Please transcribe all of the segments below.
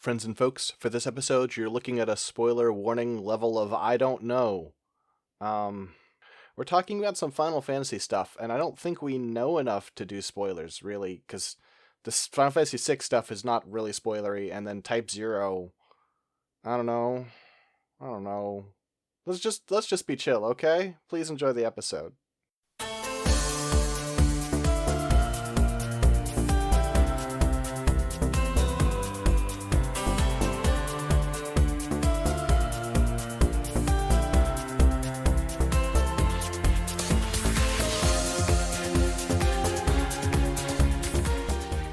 Friends and folks, for this episode, you're looking at a spoiler warning level of I don't know. Um, we're talking about some Final Fantasy stuff, and I don't think we know enough to do spoilers, really, because this Final Fantasy VI stuff is not really spoilery, and then Type 0, I don't know. I don't know. Let's just be chill, okay? Please enjoy the episode.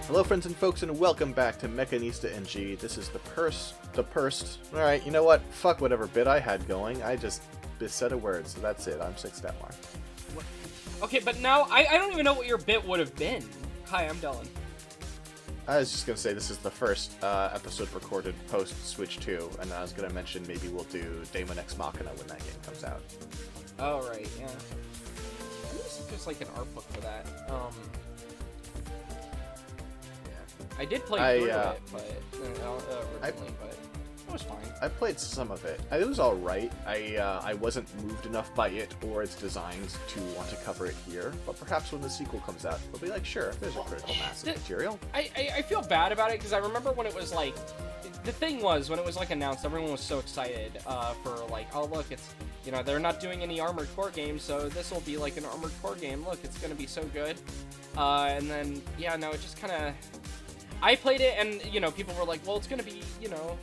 Hello friends and folks, and welcome back to Mechanista NG. This is the Pursed. Alright, you know what? Fuck whatever bit I had going. I just said a word, so that's it. I'm 6-Stat-Mar. Okay, but now, I don't even know what your bit would have been. Hi, I'm Dylan. I was just gonna say this is the first episode recorded post-Switch 2, and I was gonna mention maybe we'll do Daemon X Machina when that game comes out. Oh, right, yeah. I think there's like an art book for that. I did play through it, but originally, but it was fine. I played some of it. It was alright. I wasn't moved enough by it or its designs to want to cover it here, but perhaps when the sequel comes out, we'll be like, sure, there's a critical mass of material. I feel bad about it, because I remember when it was like, the thing was, when it was like announced, everyone was so excited for like, oh look, it's, you know, they're not doing any Armored Core games, so this will be like an Armored Core game, look, it's gonna be so good. And then, yeah, no, it just kind of... I played it, and, you know, people were like, well, it's gonna be, you know,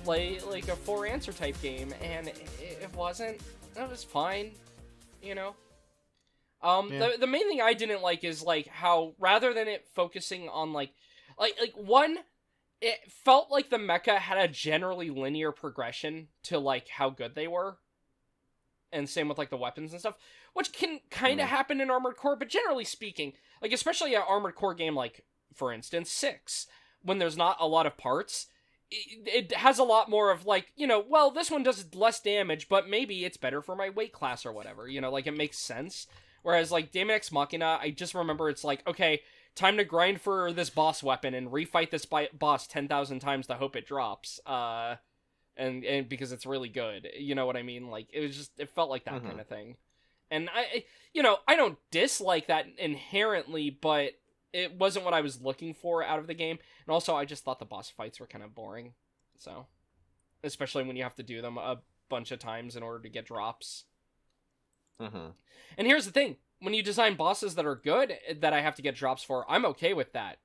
like a 4-answer type game, and it wasn't. It was fine, you know? Yeah. The main thing I didn't like is, like, how, rather than it focusing on, like, one, it felt like the mecha had a generally linear progression to, like, how good they were. And same with, like, the weapons and stuff, which can kind of happen in Armored Core, but generally speaking, like, especially an Armored Core game, like, for instance, 6, when there's not a lot of parts, it has a lot more of, like, you know, well, this one does less damage, but maybe it's better for my weight class or whatever, you know, like, it makes sense. Whereas, like, Daemon X Machina, I just remember it's like, okay, time to grind for this boss weapon and refight this boss 10,000 times to hope it drops, and because it's really good, you know what I mean? Like, it was just, it felt like that kind of thing. And you know, I don't dislike that inherently, but it wasn't what I was looking for out of the game. And also, I just thought the boss fights were kind of boring. So, especially when you have to do them a bunch of times in order to get drops. And here's the thing. When you design bosses that are good, that I have to get drops for, I'm okay with that.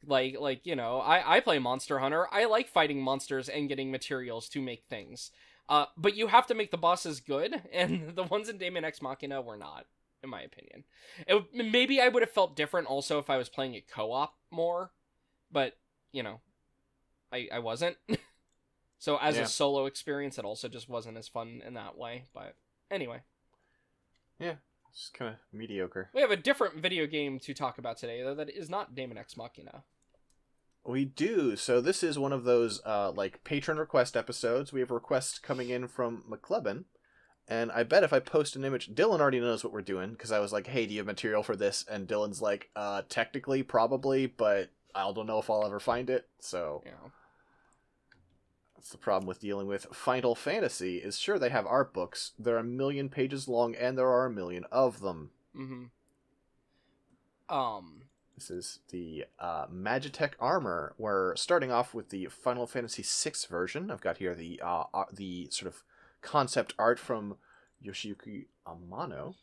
like you know, I play Monster Hunter. I like fighting monsters and getting materials to make things. But you have to make the bosses good, and the ones in Daemon X Machina were not, in my opinion. Maybe I would have felt different also if I was playing it co-op more, but, you know, I wasn't. So as a solo experience, it also just wasn't as fun in that way, but anyway. Yeah, it's just kind of mediocre. We have a different video game to talk about today, though, that is not Daemon X Machina. We do. So this is one of those, like, patron request episodes. We have requests coming in from McClebin. And I bet if I post an image, Dylan already knows what we're doing, because I was like, hey, do you have material for this? And Dylan's like, technically, probably, but I don't know if I'll ever find it, so... Yeah. That's the problem with dealing with Final Fantasy, is sure, they have art books, they're 1 million pages long, and there are 1 million of them. This is the Magitek Armor. We're starting off with the Final Fantasy VI version. I've got here the sort of concept art from Yoshiyuki Amano.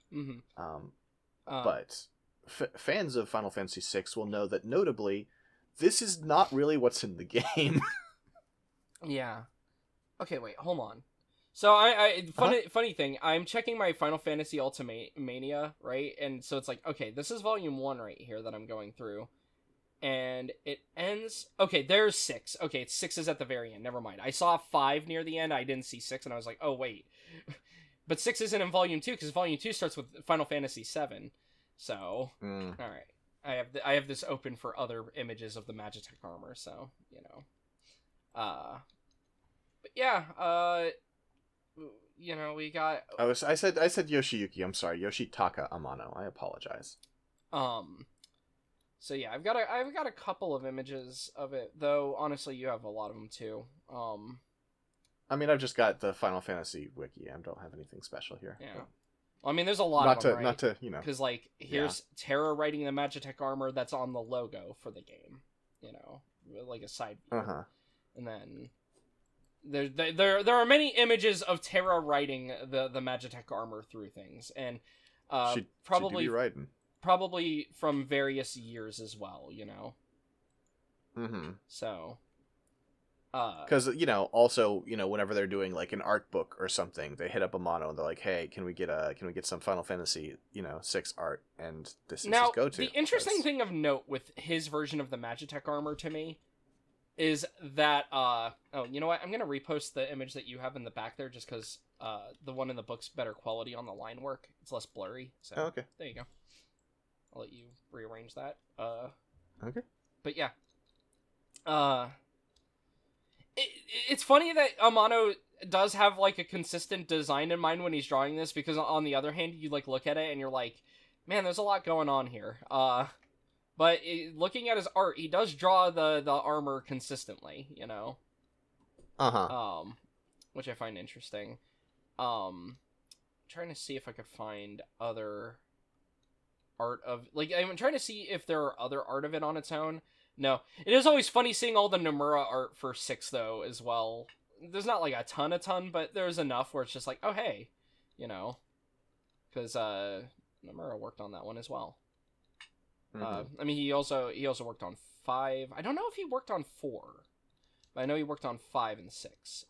But fans of Final Fantasy VI will know that, notably, this is not really what's in the game. Yeah. Okay, wait, hold on. So, funny thing, I'm checking my Final Fantasy Ultimate Mania, right? And so it's like, okay, this is Volume 1 right here that I'm going through. And it ends... Okay, there's 6. Okay, 6 is at the very end. Never mind. I saw 5 near the end. I didn't see 6, and I was like, oh, wait. But 6 isn't in Volume 2, because Volume 2 starts with Final Fantasy 7. So, alright. I have this open for other images of the Magitek Armor, so, you know. But yeah, you know, we got... I said Yoshiyuki, I'm sorry. Yoshitaka Amano. I apologize. So yeah, I've got a couple of images of it, though. Honestly, you have a lot of them too. I mean, I've just got the Final Fantasy wiki. I don't have anything special here. Yeah. But... Well, I mean, there's a lot of them, right? Not to, you know. Because, like, here's Terra writing the Magitek Armor that's on the logo for the game. You know, like a side view. Uh-huh. And then there are many images of Terra writing the Magitek Armor through things, and probably be writing. Probably from various years as well. You know. Mm-hmm. So. Because also whenever they're doing like an art book or something, they hit up Amano and they're like, "Hey, can we get some Final Fantasy 6 art?" And this is his go-to. The interesting thing of note with his version of the Magitek Armor to me is that you know what? I'm gonna repost the image that you have in the back there just because the one in the book's better quality on the line work. It's less blurry. So okay. There you go. I'll let you rearrange that. Okay. But yeah. It's funny that Amano does have like a consistent design in mind when he's drawing this, because on the other hand, you like look at it and you're like, man, there's a lot going on here. But looking at his art, he does draw the armor consistently, you know. Which I find interesting. Trying to see if I could find other art of, like, I'm trying to see if there are other art of it on its own. No, it is always funny seeing all the Nymurod art for 6 though as well. There's not like a ton, but there's enough where it's just like, oh hey, you know, because Nymurod worked on that one as well. Mm-hmm. I mean, he also worked on 5. I don't know if he worked on 4, but I know he worked on 5 and 6.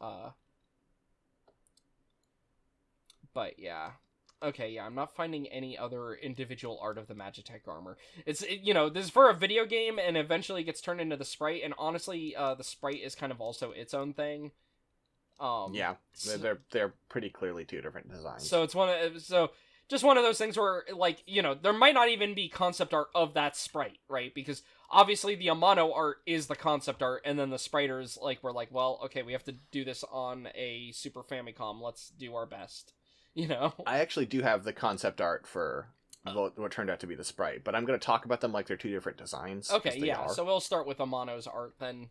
But yeah. Okay, yeah, I'm not finding any other individual art of the Magitek Armor. This is for a video game, and eventually it gets turned into the sprite, and honestly, the sprite is kind of also its own thing. Yeah, they're pretty clearly 2 different designs. So it's just one of those things where, like, there might not even be concept art of that sprite, right? Because obviously the Amano art is the concept art, and then the spriters, like, we're like, well, okay, we have to do this on a Super Famicom. Let's do our best. I actually do have the concept art for what turned out to be the sprite, but I'm going to talk about them like they're 2 different designs. Okay, yeah, so we'll start with Amano's art then.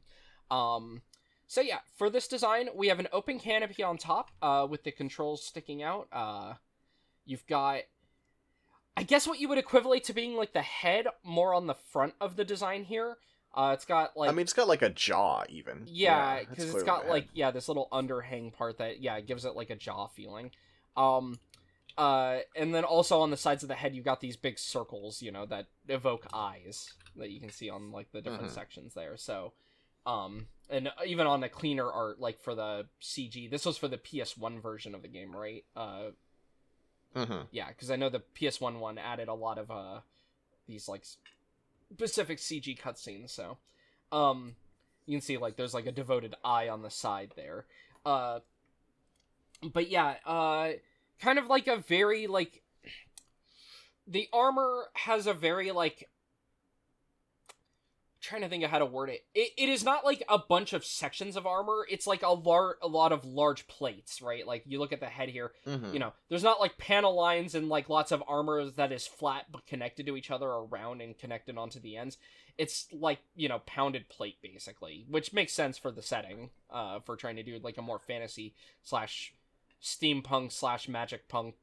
So yeah, for this design, we have an open canopy on top, with the controls sticking out. You've got, I guess what you would equivalent to being like the head more on the front of the design here. It's got like... I mean, it's got like a jaw even. Yeah, because it's got like, this little underhang part that, gives it like a jaw feeling. And then also on the sides of the head, you've got these big circles, that evoke eyes that you can see on like the different sections there. So, and even on the cleaner art, like for the CG, this was for the PS1 version of the game, right? Yeah, because I know the PS1 one added a lot of these like specific CG cutscenes. So, you can see like there's like a devoted eye on the side there. But yeah, kind of like a very, like, the armor has a very, like, trying to think of how to word it. It is not like a bunch of sections of armor. It's like a lot of large plates, right? Like, you look at the head here, there's not like panel lines and like lots of armor that is flat but connected to each other or round and connected onto the ends. It's like, pounded plate basically, which makes sense for the setting, for trying to do like a more fantasy / steampunk / magic punk,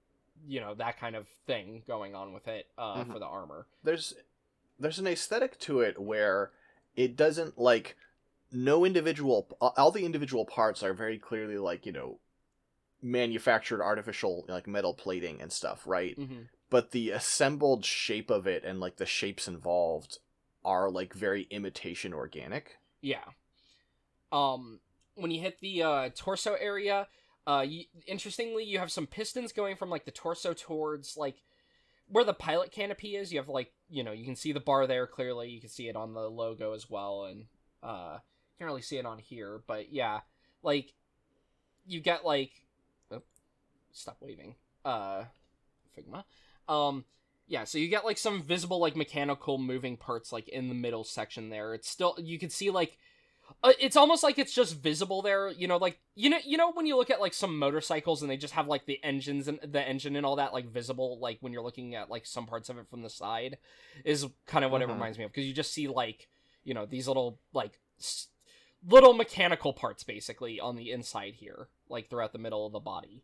that kind of thing going on with it, for the armor. There's an aesthetic to it where it doesn't, like, all the individual parts are very clearly, like, manufactured artificial, like, metal plating and stuff, right? Mm-hmm. But the assembled shape of it and, like, the shapes involved are, like, very imitation organic. Yeah. When you hit the torso area, interestingly, you have some pistons going from, like, the torso towards, like, where the pilot canopy is. You have, like, you can see the bar there clearly. You can see it on the logo as well, and can't really see it on here. But, yeah, like, you get, like... Oh, stop waving. Figma. Yeah, so you get, like, some visible, like, mechanical moving parts, like, in the middle section there. It's still... You can see, like... It's almost like it's just visible there, like when you look at like some motorcycles and they just have like the engines and the engine and all that like visible, like when you're looking at like some parts of it from the side, is kind of what it reminds me of, because you just see like these little like little mechanical parts basically on the inside here, like throughout the middle of the body.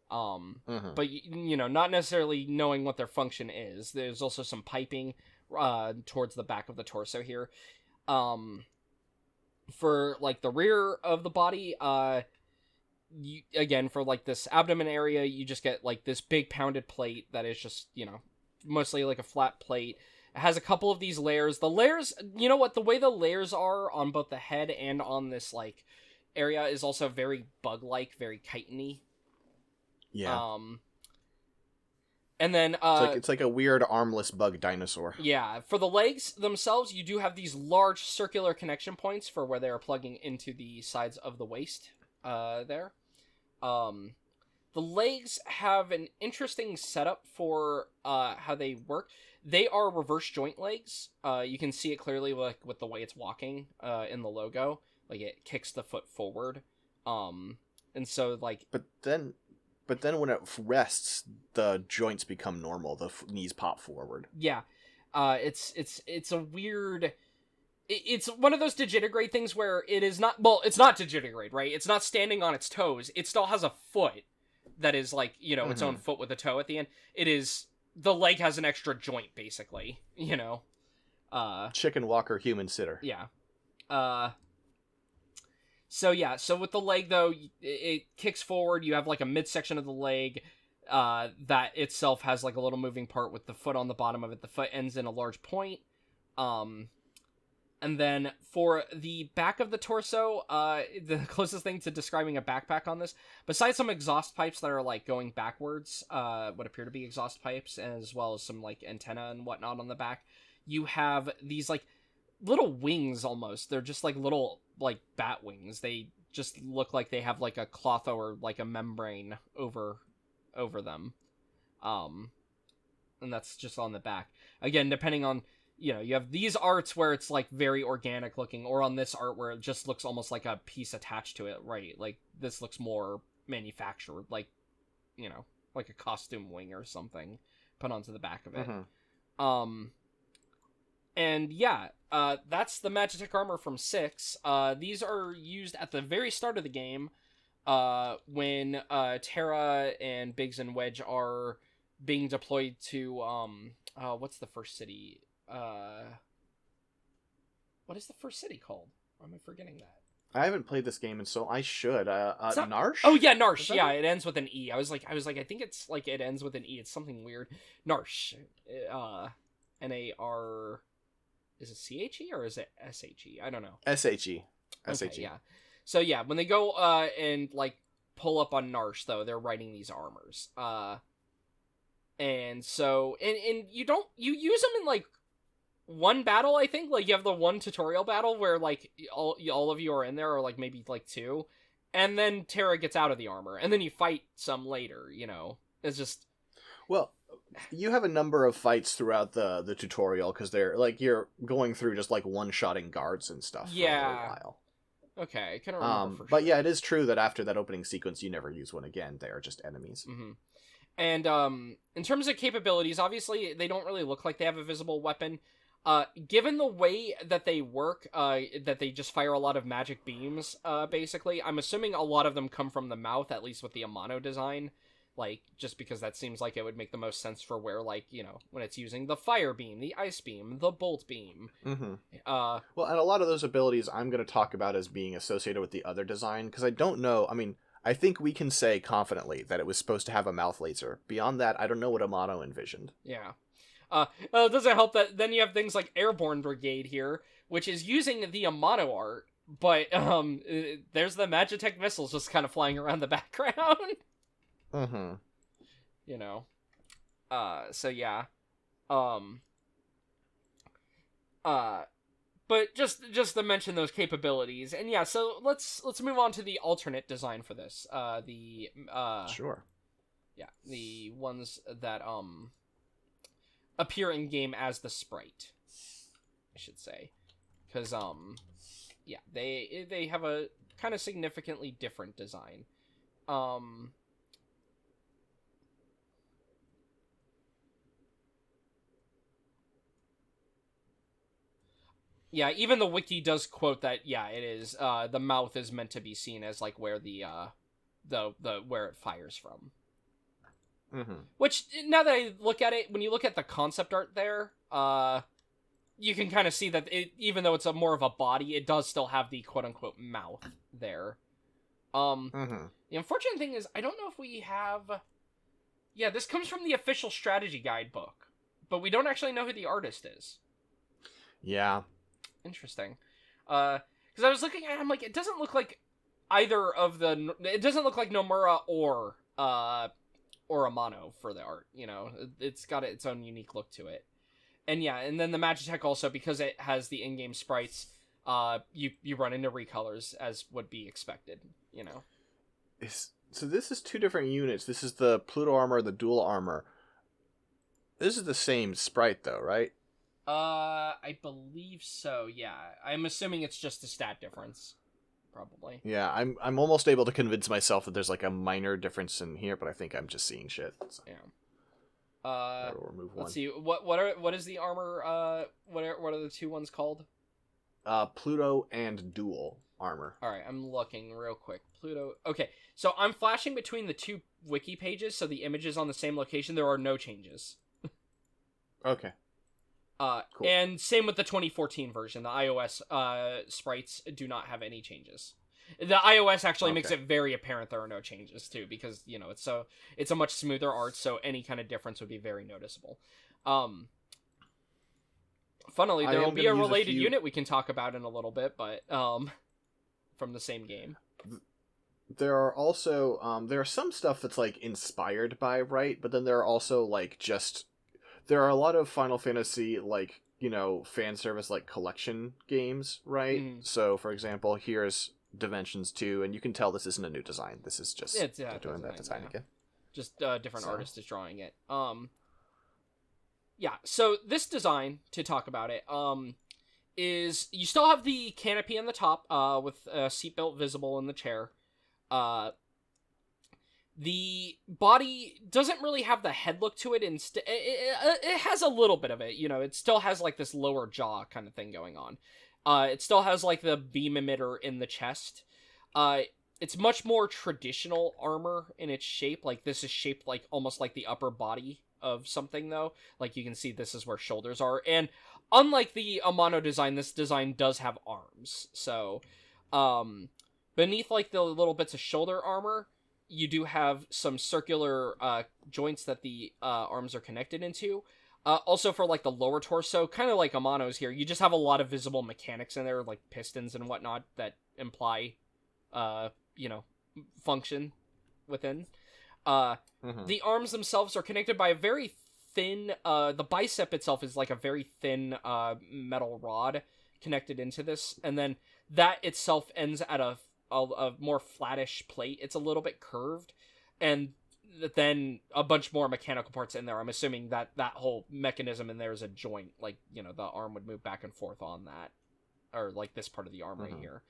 But not necessarily knowing what their function is. There's also some piping towards the back of the torso here. For like the rear of the body, again, for like this abdomen area, you just get like this big pounded plate that is just mostly like a flat plate. It has a couple of these layers. The layers, the way the layers are on both the head and on this like area is also very bug-like, very chitin-y. Yeah. And then it's like a weird armless bug dinosaur. Yeah, for the legs themselves, you do have these large circular connection points for where they are plugging into the sides of the waist. There. The legs have an interesting setup for how they work. They are reverse joint legs. You can see it clearly like with the way it's walking in the logo. Like it kicks the foot forward. And so like. But then when it rests, the joints become normal. The knees pop forward. Yeah, it's a weird. It's one of those digitigrade things where it is not. Well, it's not digitigrade, right? It's not standing on its toes. It still has a foot that is like its own foot with a toe at the end. It is the leg has an extra joint basically. Chicken walker, human sitter. Yeah. So with the leg, though, it kicks forward. You have, like, a midsection of the leg that itself has, like, a little moving part with the foot on the bottom of it. The foot ends in a large point. And then for the back of the torso, the closest thing to describing a backpack on this, besides some exhaust pipes that are, like, going backwards, what appear to be exhaust pipes, as well as some, like, antenna and whatnot on the back, you have these, like, little wings almost. They're just like little like bat wings. They just look like they have like a cloth or like a membrane over them. And that's just on the back. Again, depending on you have these arts where it's like very organic looking, or on this art where it just looks almost like a piece attached to it, right? Like this looks more manufactured, like like a costume wing or something put onto the back of it. And yeah, that's the Magitek Armor from 6. These are used at the very start of the game, when Terra and Biggs and Wedge are being deployed to, what's the first city? What is the first city called? Why am I forgetting that? I haven't played this game, and so I should. Narsh? Oh yeah, Narsh. Yeah, it ends with an E. I was like, I think it's like it ends with an E. It's something weird. Narsh. N-A-R... Is it C-H-E or is it S-H-E? I don't know. S-H-E. S-H-E. Okay, yeah. So yeah, when they go and like pull up on Narsh, though, they're writing these armors. And so and you use them in like one battle, I think. Like you have the one tutorial battle where like all of you are in there, or like maybe like two, and then Terra gets out of the armor, and then you fight some later. It's just you have a number of fights throughout the tutorial, because they're like you're going through just like one-shotting guards and stuff for a little while. Okay, I can't remember for sure. But yeah, it is true that after that opening sequence, you never use one again. They are just enemies. Mm-hmm. And in terms of capabilities, obviously they don't really look like they have a visible weapon. Given the way that they work, that they just fire a lot of magic beams, basically, I'm assuming a lot of them come from the mouth, at least with the Amano design. Like, just because that seems like it would make the most sense for where, like, when it's using the fire beam, the ice beam, the bolt beam. Mm-hmm. Well, and a lot of those abilities I'm going to talk about as being associated with the other design, because I don't know, I mean, I think we can say confidently that it was supposed to have a mouth laser. Beyond that, I don't know what Amano envisioned. Yeah. It doesn't help that then you have things like Airborne Brigade here, which is using the Amano art, but there's the Magitek missiles just kind of flying around the background. Mm-hmm. So yeah. But just to mention those capabilities, and yeah, so let's move on to the alternate design for this. Sure. Yeah, the ones that appear in game as the sprite, I should say, because yeah, they have a kind of significantly different design. Yeah, even the wiki does quote that. Yeah, it is. The mouth is meant to be seen as like where the where it fires from. Mm-hmm. Which, now that I look at it, when you look at the concept art there, you can kind of see that even though it's more of a body, it does still have the quote-unquote mouth there. Mm-hmm. The unfortunate thing is, I don't know if we have... Yeah, this comes from the official strategy guidebook, but we don't actually know who the artist is. Yeah. Interesting. Because I was looking at it, I'm like, it doesn't look like either of the... It doesn't look like Nomura or Amano for the art, you know? It's got its own unique look to it. And yeah, and then the Magitek also, because it has the in-game sprites, you run into recolors as would be expected, you know? So this is 2 different units. This is the Pluto armor, the dual armor. This is the same sprite, though, right? I believe so, yeah. I'm assuming it's just a stat difference. Probably. Yeah, I'm almost able to convince myself that there's like a minor difference in here, but I think I'm just seeing shit. So. Yeah. We'll remove one. Let's see. What is the armor? What are the 2 ones called? Pluto and dual armor. All right, I'm looking real quick. Pluto. Okay, so I'm flashing between the 2 wiki pages, so the image is on the same location. There are no changes. Okay. Cool. And same with the 2014 version. The iOS sprites do not have any changes. The iOS actually makes it very apparent there are no changes too, because you know it's a much smoother art, so any kind of difference would be very noticeable. Funnily, there will be a related unit we can talk about in a little bit, but from the same game. There are also there are some stuff that's like inspired by Right, but then there are also like just there are a lot of Final Fantasy like, you know, fan service like collection games, right? Mm-hmm. So for example, here's Dimensions 2, and you can tell this isn't a new design. This is just doing that design again. Just different artist is drawing it. Yeah, so this design, to talk about it, is you still have the canopy on the top with a seatbelt visible in the chair. The body doesn't really have the head look to it. It has a little bit of it, you know. It still has like this lower jaw kind of thing going on. It still has like the beam emitter in the chest. It's much more traditional armor in its shape. Like this is shaped like almost like the upper body of something, though. Like you can see this is where shoulders are. And unlike the Amano design, this design does have arms. So beneath like the little bits of shoulder armor, you do have some circular joints that the arms are connected into. Also for like the lower torso, kind of like Amano's here, you just have a lot of visible mechanics in there, like pistons and whatnot that imply, you know, function within. The arms themselves are connected by a very thin, the bicep itself is like a very thin metal rod connected into this, and then that itself ends at a more flattish plate. It's a little bit curved, and then a bunch more mechanical parts in there. I'm assuming that whole mechanism in there is a joint, like, you know, the arm would move back and forth on that, or like this part of the arm right here.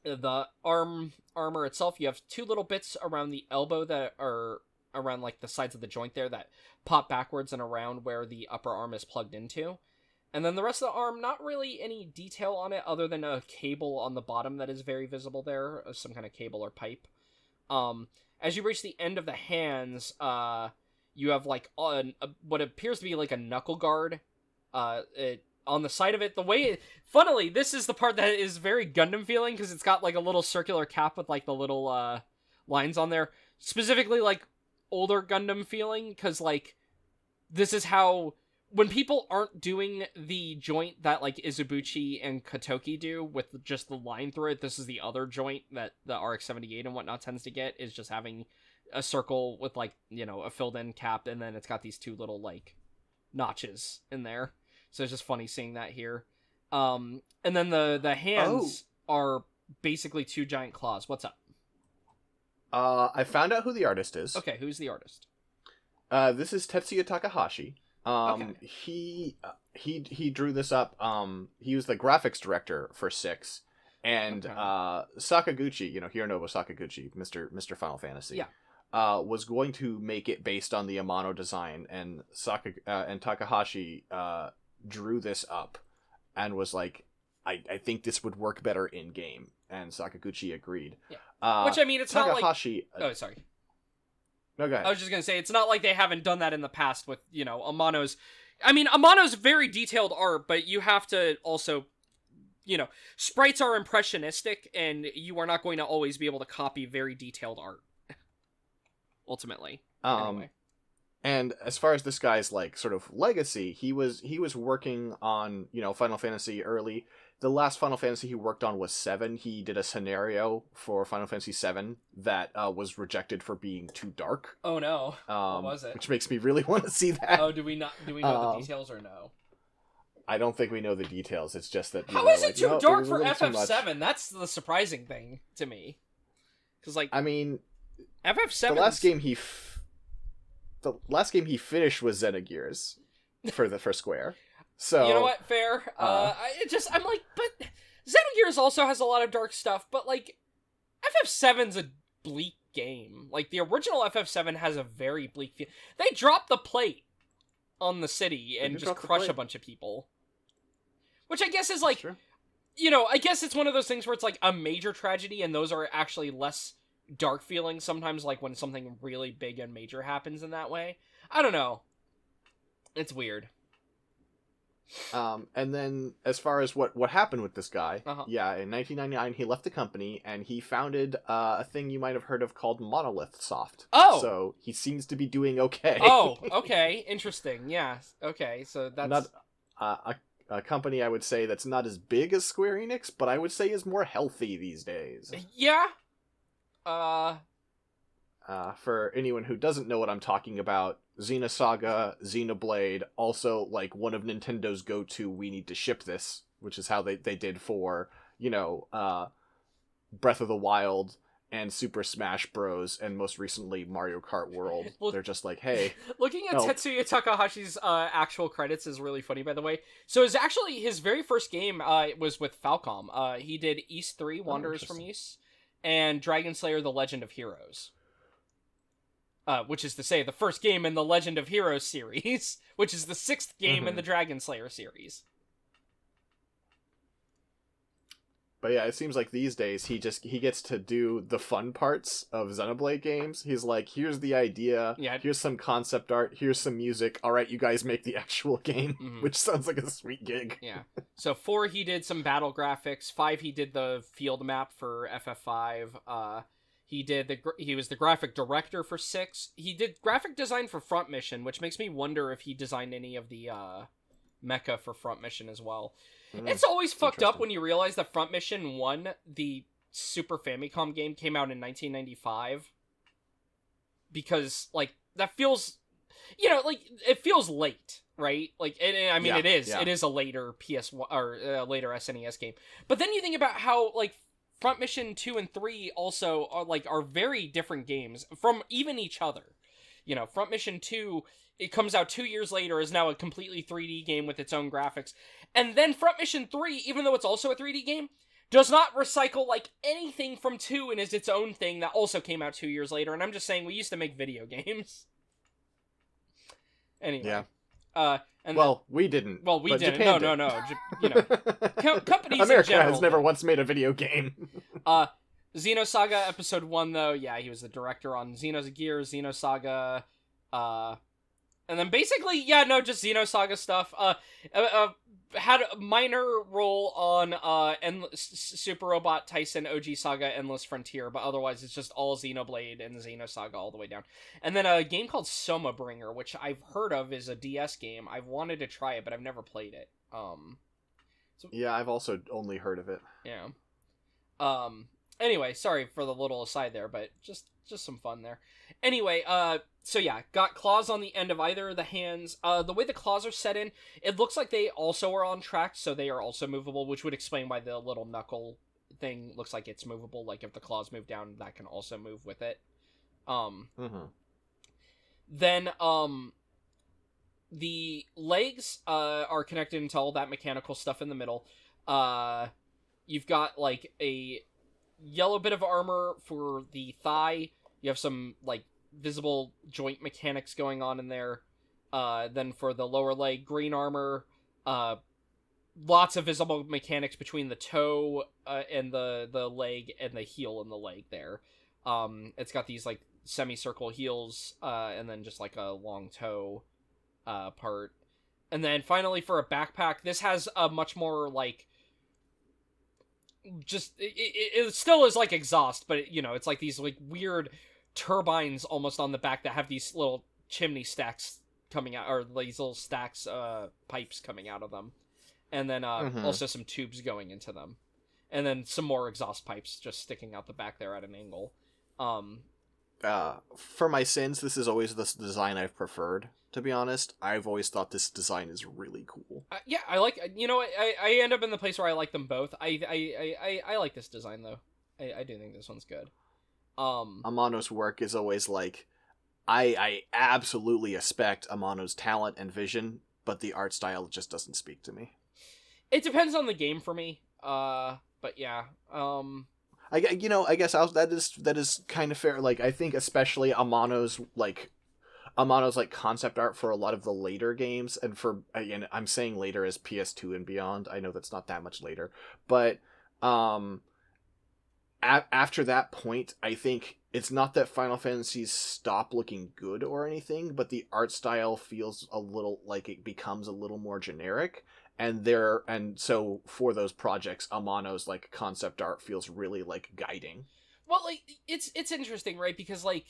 The armor itself, you have 2 little bits around the elbow that are around like the sides of the joint there that pop backwards and around where the upper arm is plugged into. And then the rest of the arm, not really any detail on it other than a cable on the bottom that is very visible there, some kind of cable or pipe. As you reach the end of the hands, you have like what appears to be like a knuckle guard on the side of it. Funnily, this is the part that is very Gundam feeling, because it's got like a little circular cap with like the little lines on there. Specifically like older Gundam feeling, because like this is how... When people aren't doing the joint that, like, Izubuchi and Kotoki do with just the line through it, this is the other joint that the RX-78 and whatnot tends to get, is just having a circle with, like, you know, a filled-in cap, and then it's got these 2 little, like, notches in there. So it's just funny seeing that here. And then the hands are basically 2 giant claws. What's up? I found out who the artist is. Okay, who's the artist? This is Tetsuya Takahashi. Okay. He he drew this up. He was the graphics director for 6, and Okay. Sakaguchi, Hironobu Sakaguchi, Mr. Final Fantasy, was going to make it based on the Amano design, and and Takahashi drew this up, and was like, I think this would work better in game, and Sakaguchi agreed. Yeah. Which, I mean, it's Takahashi, not like... Oh, sorry. No, go ahead. I was just going to say, it's not like they haven't done that in the past with, Amano's... I mean, Amano's very detailed art, but you have to also, sprites are impressionistic, and you are not going to always be able to copy very detailed art. Ultimately. Anyway. And as far as this guy's, like, sort of legacy, he was working on, Final Fantasy early. The last Final Fantasy he worked on was 7. He did a scenario for Final Fantasy 7 that was rejected for being too dark. Oh no. What was it? Which makes me really want to see that. Oh, do we know the details or no? I don't think we know the details. It's just that... How is it too dark for FF7? That's the surprising thing to me. Because, like... I mean... FF7... The last game he finished was Xenogears for Square. So you know what? Fair. I'm like, but Xenogears also has a lot of dark stuff, but like FF7's a bleak game. Like the original FF7 has a very bleak feel. They drop the plate on the city and just crush a bunch of people. Which I guess is like, I guess it's one of those things where it's like a major tragedy, and those are actually less dark feelings sometimes, like when something really big and major happens in that way. I don't know. It's weird. And then as far as what happened with this guy, in 1999 he left the company and he founded a thing you might have heard of called Monolith Soft. Oh! So he seems to be doing okay. Oh, okay. Interesting. Yeah. Okay, so that's... Not a company, I would say, that's not as big as Square Enix, but I would say is more healthy these days. Yeah. For anyone who doesn't know what I'm talking about, Xenosaga, Xenoblade, also like one of Nintendo's go-to we need to ship this, which is how they did for, Breath of the Wild and Super Smash Bros. And most recently Mario Kart World. They're just like, hey. Looking at Tetsuya Takahashi's actual credits is really funny, by the way. So it's actually his very first game was with Falcom. He did East 3, Wanderers from East, and Dragon Slayer: The Legend of Heroes. Which is to say, the first game in the Legend of Heroes series, which is the 6th game in the Dragon Slayer series. But yeah, it seems like these days he gets to do the fun parts of Xenoblade games. He's like, here's the idea, here's some concept art, here's some music, alright, you guys make the actual game, which sounds like a sweet gig. Yeah. So 4, he did some battle graphics. 5, he did the field map for FF5. He was the graphic director for 6. He did graphic design for Front Mission, which makes me wonder if he designed any of the mecha for Front Mission as well. It's always fucked up when you realize that Front Mission 1, the Super Famicom game, came out in 1995. Because, like, that feels... it feels late, right? Like, it is. Yeah. It is a later PS1 or later SNES game. But then you think about how, like, Front Mission 2 and 3 also are very different games from even each other. Front Mission 2, it comes out 2 years later, is now a completely 3D game with its own graphics. And then Front Mission 3, even though it's also a 3D game, does not recycle, like, anything from 2 and is its own thing that also came out 2 years later. And I'm just saying, we used to make video games. Anyway. Yeah. We didn't. Well, we didn't. Japan No. Companies America in general has never once made a video game. Xenosaga Episode 1, though, yeah, he was the director on Xenogears, Xenosaga, and then basically, just Xenosaga stuff. Had a minor role on Super Robot Tyson OG Saga Endless Frontier, but otherwise it's just all Xenoblade and Xenosaga all the way down. And then a game called Soma Bringer, which I've heard of is a DS game. I've wanted to try it, but I've never played it. Yeah, I've also only heard of it. Yeah. Anyway, sorry for the little aside there, but just some fun there. Anyway, so yeah, got claws on the end of either of the hands. The way the claws are set in, it looks like they also are on tracks, so they are also movable, which would explain why the little knuckle thing looks like it's movable. Like, if the claws move down, that can also move with it. Then, the legs are connected into all that mechanical stuff in the middle. You've got like a yellow bit of armor for the thigh. You have some like visible joint mechanics going on in there. Then for the lower leg, green armor. Lots of visible mechanics between the toe and the leg and the heel and the leg there. It's got these like semicircle heels and then just like a long toe part. And then finally for a backpack, this has a much more like just it still is like exhaust, but it's like these like weird turbines almost on the back that have these little chimney stacks coming out, or these little stacks pipes coming out of them, and then also some tubes going into them, and then some more exhaust pipes just sticking out the back there at an angle. For my sins, this is always the design I've preferred. To be honest, I've always thought this design is really cool. Yeah, I like. I end up in the place where I like them both. I like this design though. I do think this one's good. Amano's work is always like, I absolutely respect Amano's talent and vision, but the art style just doesn't speak to me. It depends on the game for me. But yeah. I guess that is kind of fair. Like, I think especially Amano's concept art for a lot of the later games, and for, again, I'm saying later as PS2 and beyond. I know that's not that much later, but after that point, I think it's not that Final Fantasies stop looking good or anything, but the art style feels a little like it becomes a little more generic. And so for those projects, Amano's like concept art feels really like guiding. Well, like it's interesting, right? Because like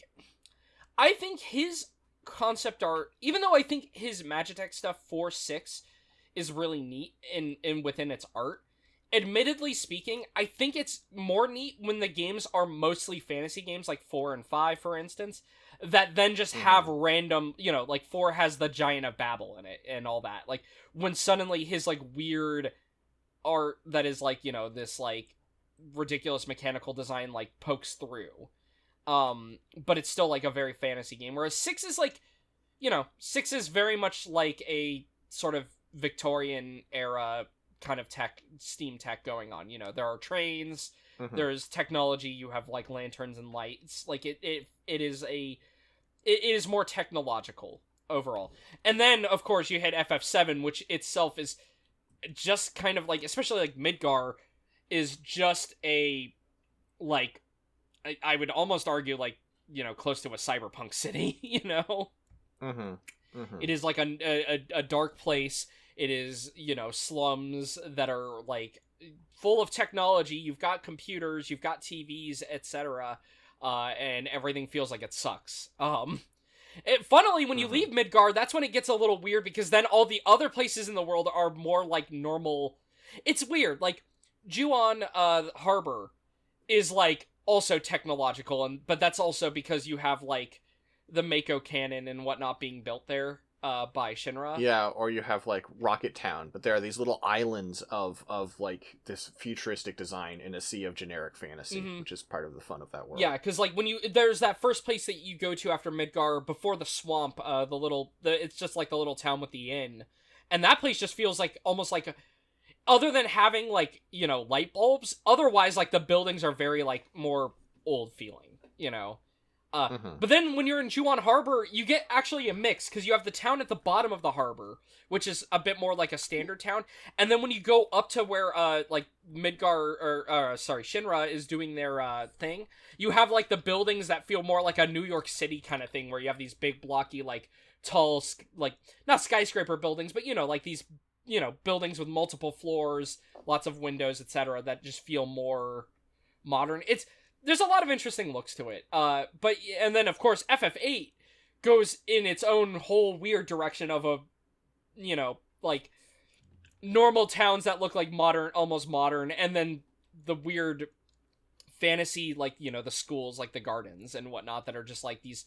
I think his concept art, even though I think his Magitek stuff 4-6 is really neat in within its art, admittedly speaking, I think it's more neat when the games are mostly fantasy games, like 4 and 5, for instance, that then just have random, like 4 has the Giant of Babel in it and all that. Like, when suddenly his, like, weird art that is, like, this, like, ridiculous mechanical design, like, pokes through. But it's still, like, a very fantasy game. Whereas 6 is, like, 6 is very much like a sort of Victorian era kind of steam tech going on. There are trains, there's technology, you have like lanterns and lights. Like it is more technological overall. And then of course you had FF7, which itself is just kind of like, especially like Midgar is just a like I would almost argue like close to a cyberpunk city. It is like a dark place. It is, slums that are, like, full of technology. You've got computers, you've got TVs, etc., and everything feels like it sucks. Funnily, when you leave Midgard, that's when it gets a little weird, because then all the other places in the world are more, like, normal. It's weird. Like, Juon Harbor is, like, also technological, but that's also because you have, like, the Mako cannon and whatnot being built there. By Shinra. Yeah, or you have like Rocket Town, but there are these little islands of like this futuristic design in a sea of generic fantasy, which is part of the fun of that world. Yeah, because like there's that first place that you go to after Midgar before the swamp, it's just like the little town with the inn, and that place just feels like almost like other than having like light bulbs, otherwise like the buildings are very like more old feeling, But then when you're in Juon Harbor, you get actually a mix, because you have the town at the bottom of the harbor, which is a bit more like a standard town, and then when you go up to where like Shinra is doing their thing, you have like the buildings that feel more like a New York City kind of thing, where you have these big blocky like tall like not skyscraper buildings, but like these buildings with multiple floors, lots of windows, etc., that just feel more modern. There's a lot of interesting looks to it. And then of course FF8 goes in its own whole weird direction of a, like normal towns that look like modern, almost modern, and then the weird fantasy, like, the schools, like the gardens and whatnot, that are just like these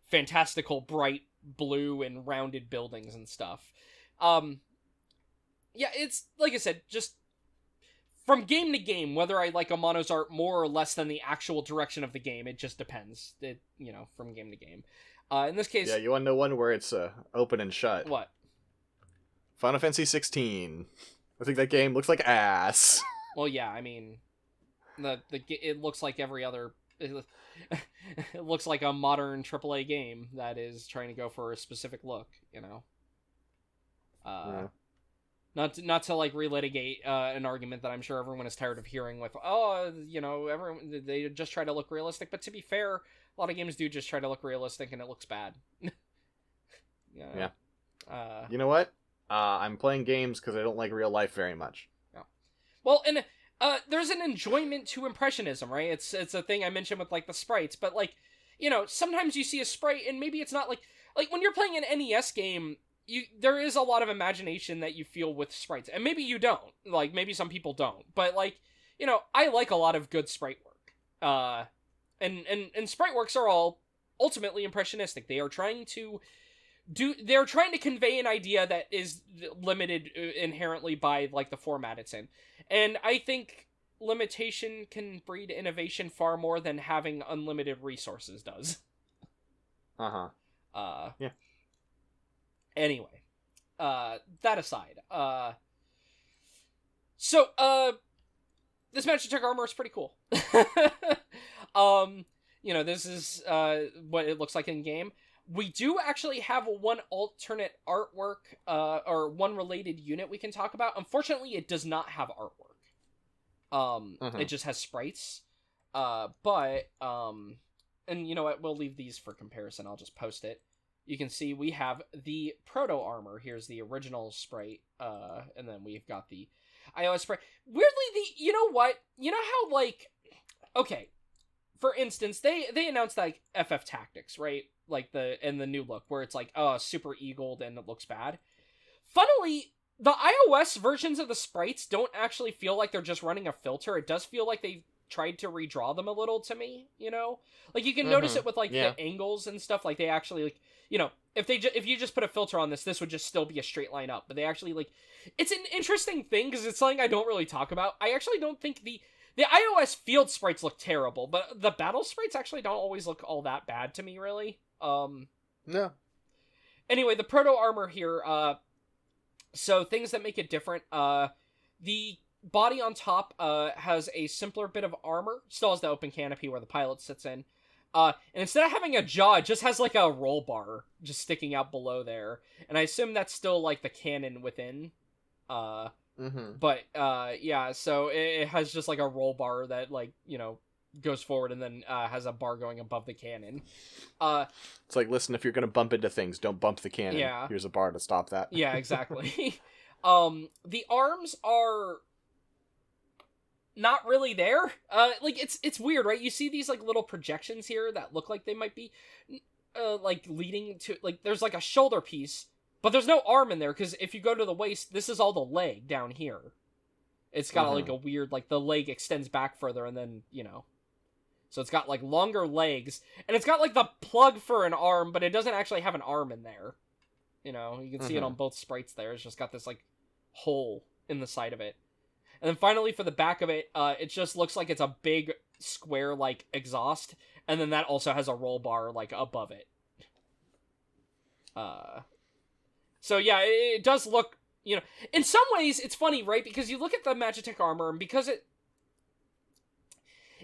fantastical bright blue and rounded buildings and stuff. Yeah, it's like I said, just from game to game, whether I like Amano's art more or less than the actual direction of the game, it just depends. From game to game. In this case, Yeah, you want to know one where it's open and shut? what? Final Fantasy 16. I think that game looks like ass. Well, yeah, I mean, it looks like every other. It looks like a modern AAA game that is trying to go for a specific look, you know. Yeah. Not to like relitigate an argument that I'm sure everyone is tired of hearing with, oh, you know, everyone they just try to look realistic. But to be fair, a lot of games do just try to look realistic, and it looks bad. Yeah. You know what? I'm playing games because I don't like real life very much. Yeah. Well, and there's an enjoyment to impressionism, right? It's a thing I mentioned with like the sprites, but like, you know, sometimes you see a sprite and maybe it's not like when you're playing an NES game, there is a lot of imagination that you feel with sprites, and maybe you don't. Like maybe some people don't, but like, you know, I like a lot of good sprite work. And sprite works are all ultimately impressionistic. They're trying to convey an idea that is limited inherently by like the format it's in. And I think limitation can breed innovation far more than having unlimited resources does. Yeah. Anyway, that aside, so this Magitek Armor is pretty cool. You know, this is what it looks like in game. We do actually have one alternate artwork, or one related unit we can talk about. Unfortunately, it does not have artwork. It just has sprites. But and you know what? We'll leave these for comparison. I'll just post it. You can see we have the proto armor. Here's the original sprite. And then we've got the iOS sprite. Weirdly, you know what? You know how, like, okay, for instance, they announced like FF Tactics, right? Like the new look where it's like, oh, super eagled and it looks bad. Funnily, the iOS versions of the sprites don't actually feel like they're just running a filter. It does feel like they tried to redraw them a little to me, you know? Like you can notice it with like the angles and stuff. Like they actually, like, you know, if you just put a filter on this would just still be a straight line up. But they actually, like, it's an interesting thing because it's something I don't really talk about. I actually don't think the iOS field sprites look terrible, but the battle sprites actually don't always look all that bad to me, really. No. Anyway, the proto armor here, so things that make it different, the body on top, has a simpler bit of armor, still has the open canopy where the pilot sits in, and instead of having a jaw, it just has like a roll bar just sticking out below there, and I assume that's still like the cannon within, but, yeah, so it has just like a roll bar that, like, you know, goes forward and then has a bar going above the cannon. It's like, listen, if you're gonna bump into things, don't bump the cannon. Yeah. Here's a bar to stop that. Yeah, exactly. The arms are not really there. Like it's weird, right? You see these like little projections here that look like they might be like leading to, like, there's like a shoulder piece, but there's no arm in there because if you go to the waist, this is all the leg down here. It's got like a weird, like the leg extends back further and then, you know. So it's got like longer legs and it's got like the plug for an arm, but it doesn't actually have an arm in there. You know, you can see it on both sprites there. It's just got this like hole in the side of it. And then finally for the back of it, it just looks like it's a big square like exhaust. And then that also has a roll bar like above it. So yeah, it does look, you know, in some ways it's funny, right? Because you look at the Magitek Armor and because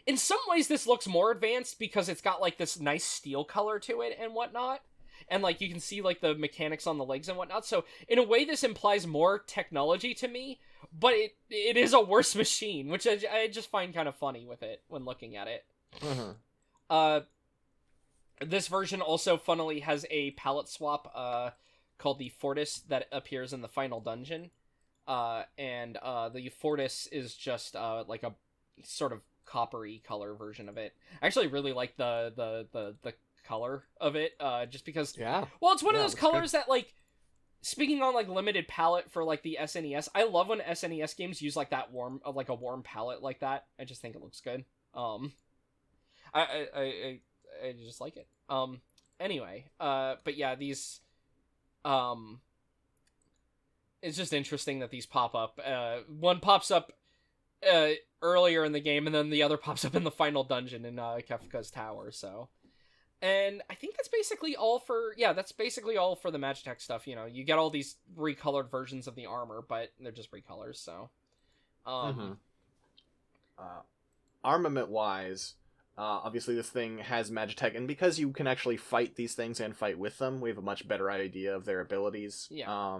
in some ways this looks more advanced because it's got like this nice steel color to it and whatnot. And like you can see like the mechanics on the legs and whatnot. So in a way this implies more technology to me, but it is a worse machine, which I just find kind of funny with it when looking at it. This version also funnily has a palette swap called the Fortis that appears in the final dungeon. And the Fortis is just like a sort of coppery color version of it. I actually really like the color of it, just because, well, it's one of those colors that, like, speaking on like limited palette for like the SNES, I love when SNES games use like that warm, like a warm palette like that. I just think it looks good. I just like it. Anyway, but yeah, these, it's just interesting that these pop up. One pops up earlier in the game, and then the other pops up in the final dungeon in Kefka's Tower. So, And I think that's basically all for the Magitek stuff. You get all these recolored versions of the armor, but they're just recolors. So, armament wise, obviously this thing has Magitek, and because you can actually fight these things and fight with them, we have a much better idea of their abilities. Yeah.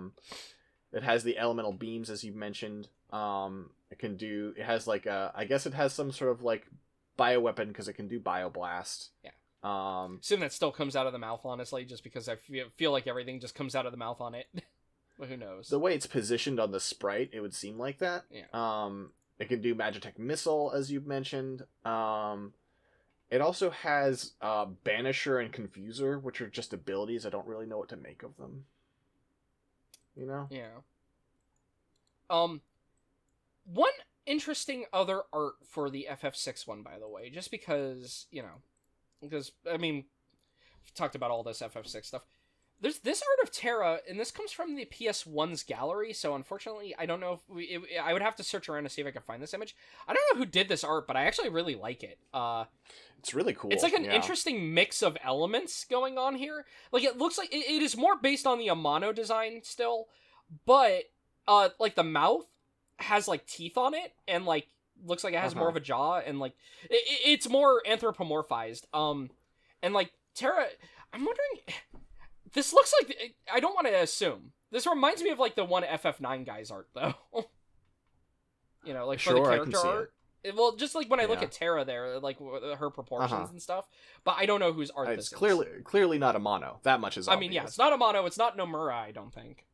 It has the elemental beams, as you mentioned. It has like I guess it has some sort of like bioweapon because it can do bioblast. Yeah. Assume that still comes out of the mouth, honestly, just because I feel like everything just comes out of the mouth on it. But who knows? The way it's positioned on the sprite, it would seem like that. Yeah. It can do Magitek Missile, as you've mentioned. It also has Banisher and Confuser, which are just abilities. I don't really know what to make of them. Yeah. One interesting other art for the FF6 one, by the way, just because, because, I mean, we've talked about all this FF6 stuff. There's this art of Terra, and this comes from the PS1's gallery, so unfortunately, I don't know if I would have to search around to see if I can find this image. I don't know who did this art, but I actually really like it. It's really cool. It's like an interesting mix of elements going on here. Like, it looks like it is more based on the Amano design still, but, like, the mouth has, like, teeth on it, and, like, looks like it has more of a jaw, and, like, it's more anthropomorphized. And, like, Terra, I'm wondering, this looks like, I don't want to assume. This reminds me of, like, the one FF9 guy's art, though. Like, for the character art. Well, just, like, when I look at Terra there, like, her proportions and stuff. But I don't know whose art this is. It's clearly not Amano. That much is obvious. I mean, yeah, it's not Amano, it's not Nomura, I don't think.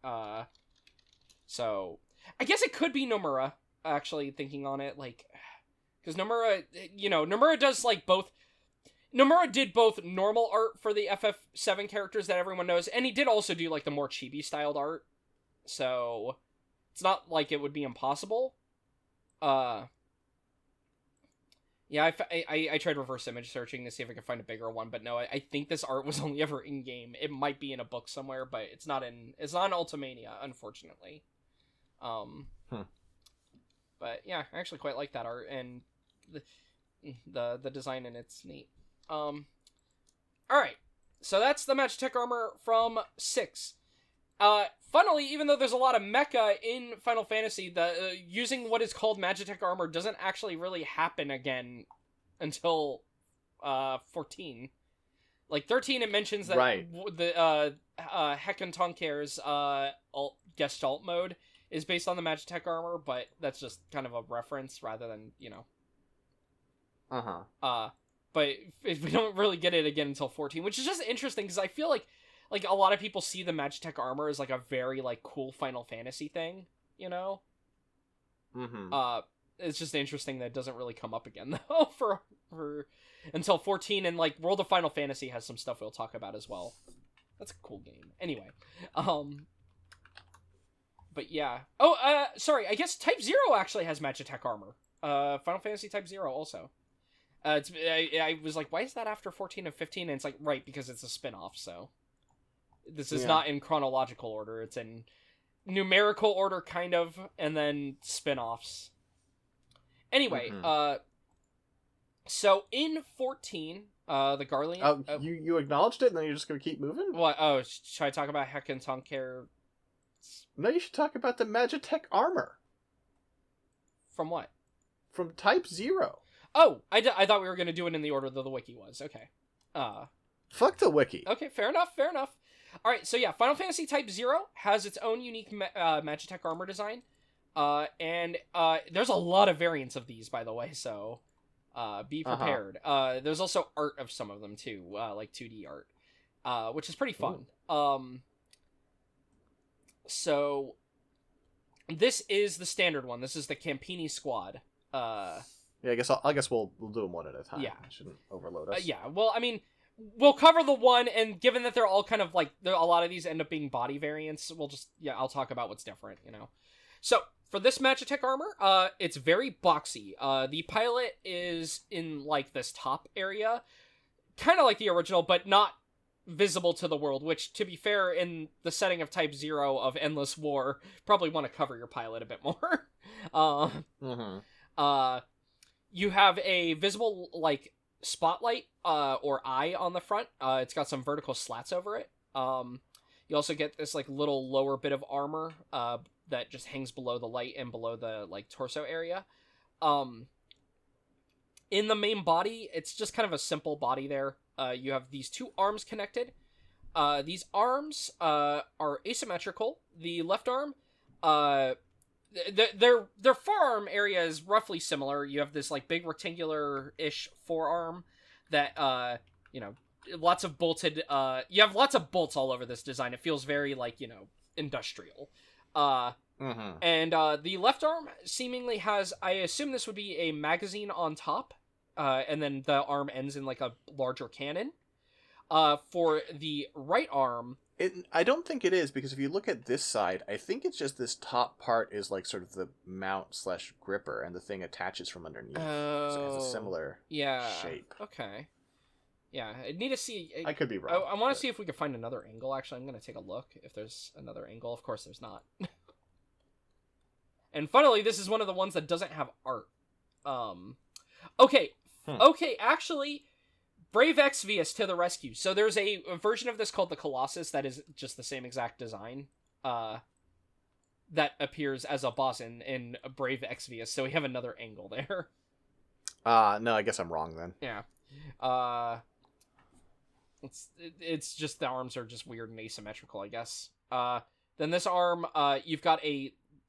So, I guess it could be Nomura, actually, thinking on it, like, because Nomura, Nomura does, like, both. Nomura did both normal art for the FF7 characters that everyone knows, and he did also do, like, the more chibi-styled art, so it's not like it would be impossible. Yeah, I tried reverse image searching to see if I could find a bigger one, but no, I think this art was only ever in-game. It might be in a book somewhere, but it's not in Ultimania, unfortunately. But yeah, I actually quite like that art, and the design in it's neat. Alright, so that's the Magitek Armor from 6. Funnily, even though there's a lot of mecha in Final Fantasy, the using what is called Magitek Armor doesn't actually really happen again until 14. Like 13, it mentions that the Hekon Tonker's Gestalt mode is based on the Magitek Armor, but that's just kind of a reference rather than, But if we don't really get it again until 14, which is just interesting because I feel like a lot of people see the Magitek Armor as like a very like cool Final Fantasy thing, It's just interesting that it doesn't really come up again though for until 14, and like World of Final Fantasy has some stuff we'll talk about as well. That's a cool game. Anyway, but yeah. Oh, sorry. I guess Type 0 actually has Magitek Armor. Final Fantasy Type 0 also. I was like, why is that after 14 and 15? And it's like, right, because it's a spin-off, so. This is not in chronological order. It's in numerical order, kind of, and then spin-offs. Anyway, so in 14, the Garlean... you acknowledged it, and then you're just going to keep moving? What? Oh, should I talk about Hekon Tonker? No, you should talk about the Magitek Armor. From what? From Type 0. Oh, I thought we were going to do it in the order that the wiki was. Okay. Fuck the wiki. Okay, fair enough. Alright, so yeah, Final Fantasy Type 0 has its own unique Magitek Armor design. And there's a lot of variants of these, by the way, so be prepared. There's also art of some of them, too, like 2D art, which is pretty fun. So, this is the standard one. This is the Campini Squad. Yeah, I guess we'll do them one at a time. Yeah. It shouldn't overload us. Yeah, well, I mean, we'll cover the one, and given that they're all kind of like, a lot of these end up being body variants, I'll talk about what's different, So, for this Magitek Armor, it's very boxy. The pilot is in, like, this top area, kind of like the original, but not visible to the world, which, to be fair, in the setting of Type 0 of Endless War, probably want to cover your pilot a bit more. You have a visible, like, spotlight or eye on the front. It's got some vertical slats over it. You also get this like little lower bit of armor that just hangs below the light and below the like torso area. In the main body, it's just kind of a simple body there. You have these two arms connected. These arms are asymmetrical. The left arm, their forearm area is roughly similar. You have this like big rectangular-ish forearm that lots of bolted. You have lots of bolts all over this design. It feels very like industrial. And the left arm seemingly has, I assume this would be a magazine on top, and then the arm ends in like a larger cannon. For the right arm, I don't think it is, because if you look at this side, I think it's just this top part is like sort of the mount / gripper, and the thing attaches from underneath. So it has a similar shape. Okay. Yeah, I need to see. I could be wrong. I want to see if we can find another angle. Actually, I'm going to take a look if there's another angle. Of course, there's not. And funnily, this is one of the ones that doesn't have art. Okay. Okay, actually, Brave Exvius to the rescue. So there's a version of this called the Colossus that is just the same exact design. That appears as a boss in Brave Exvius. So we have another angle there. No, I guess I'm wrong then. Yeah. It's just the arms are just weird and asymmetrical, I guess. Then this arm, you've got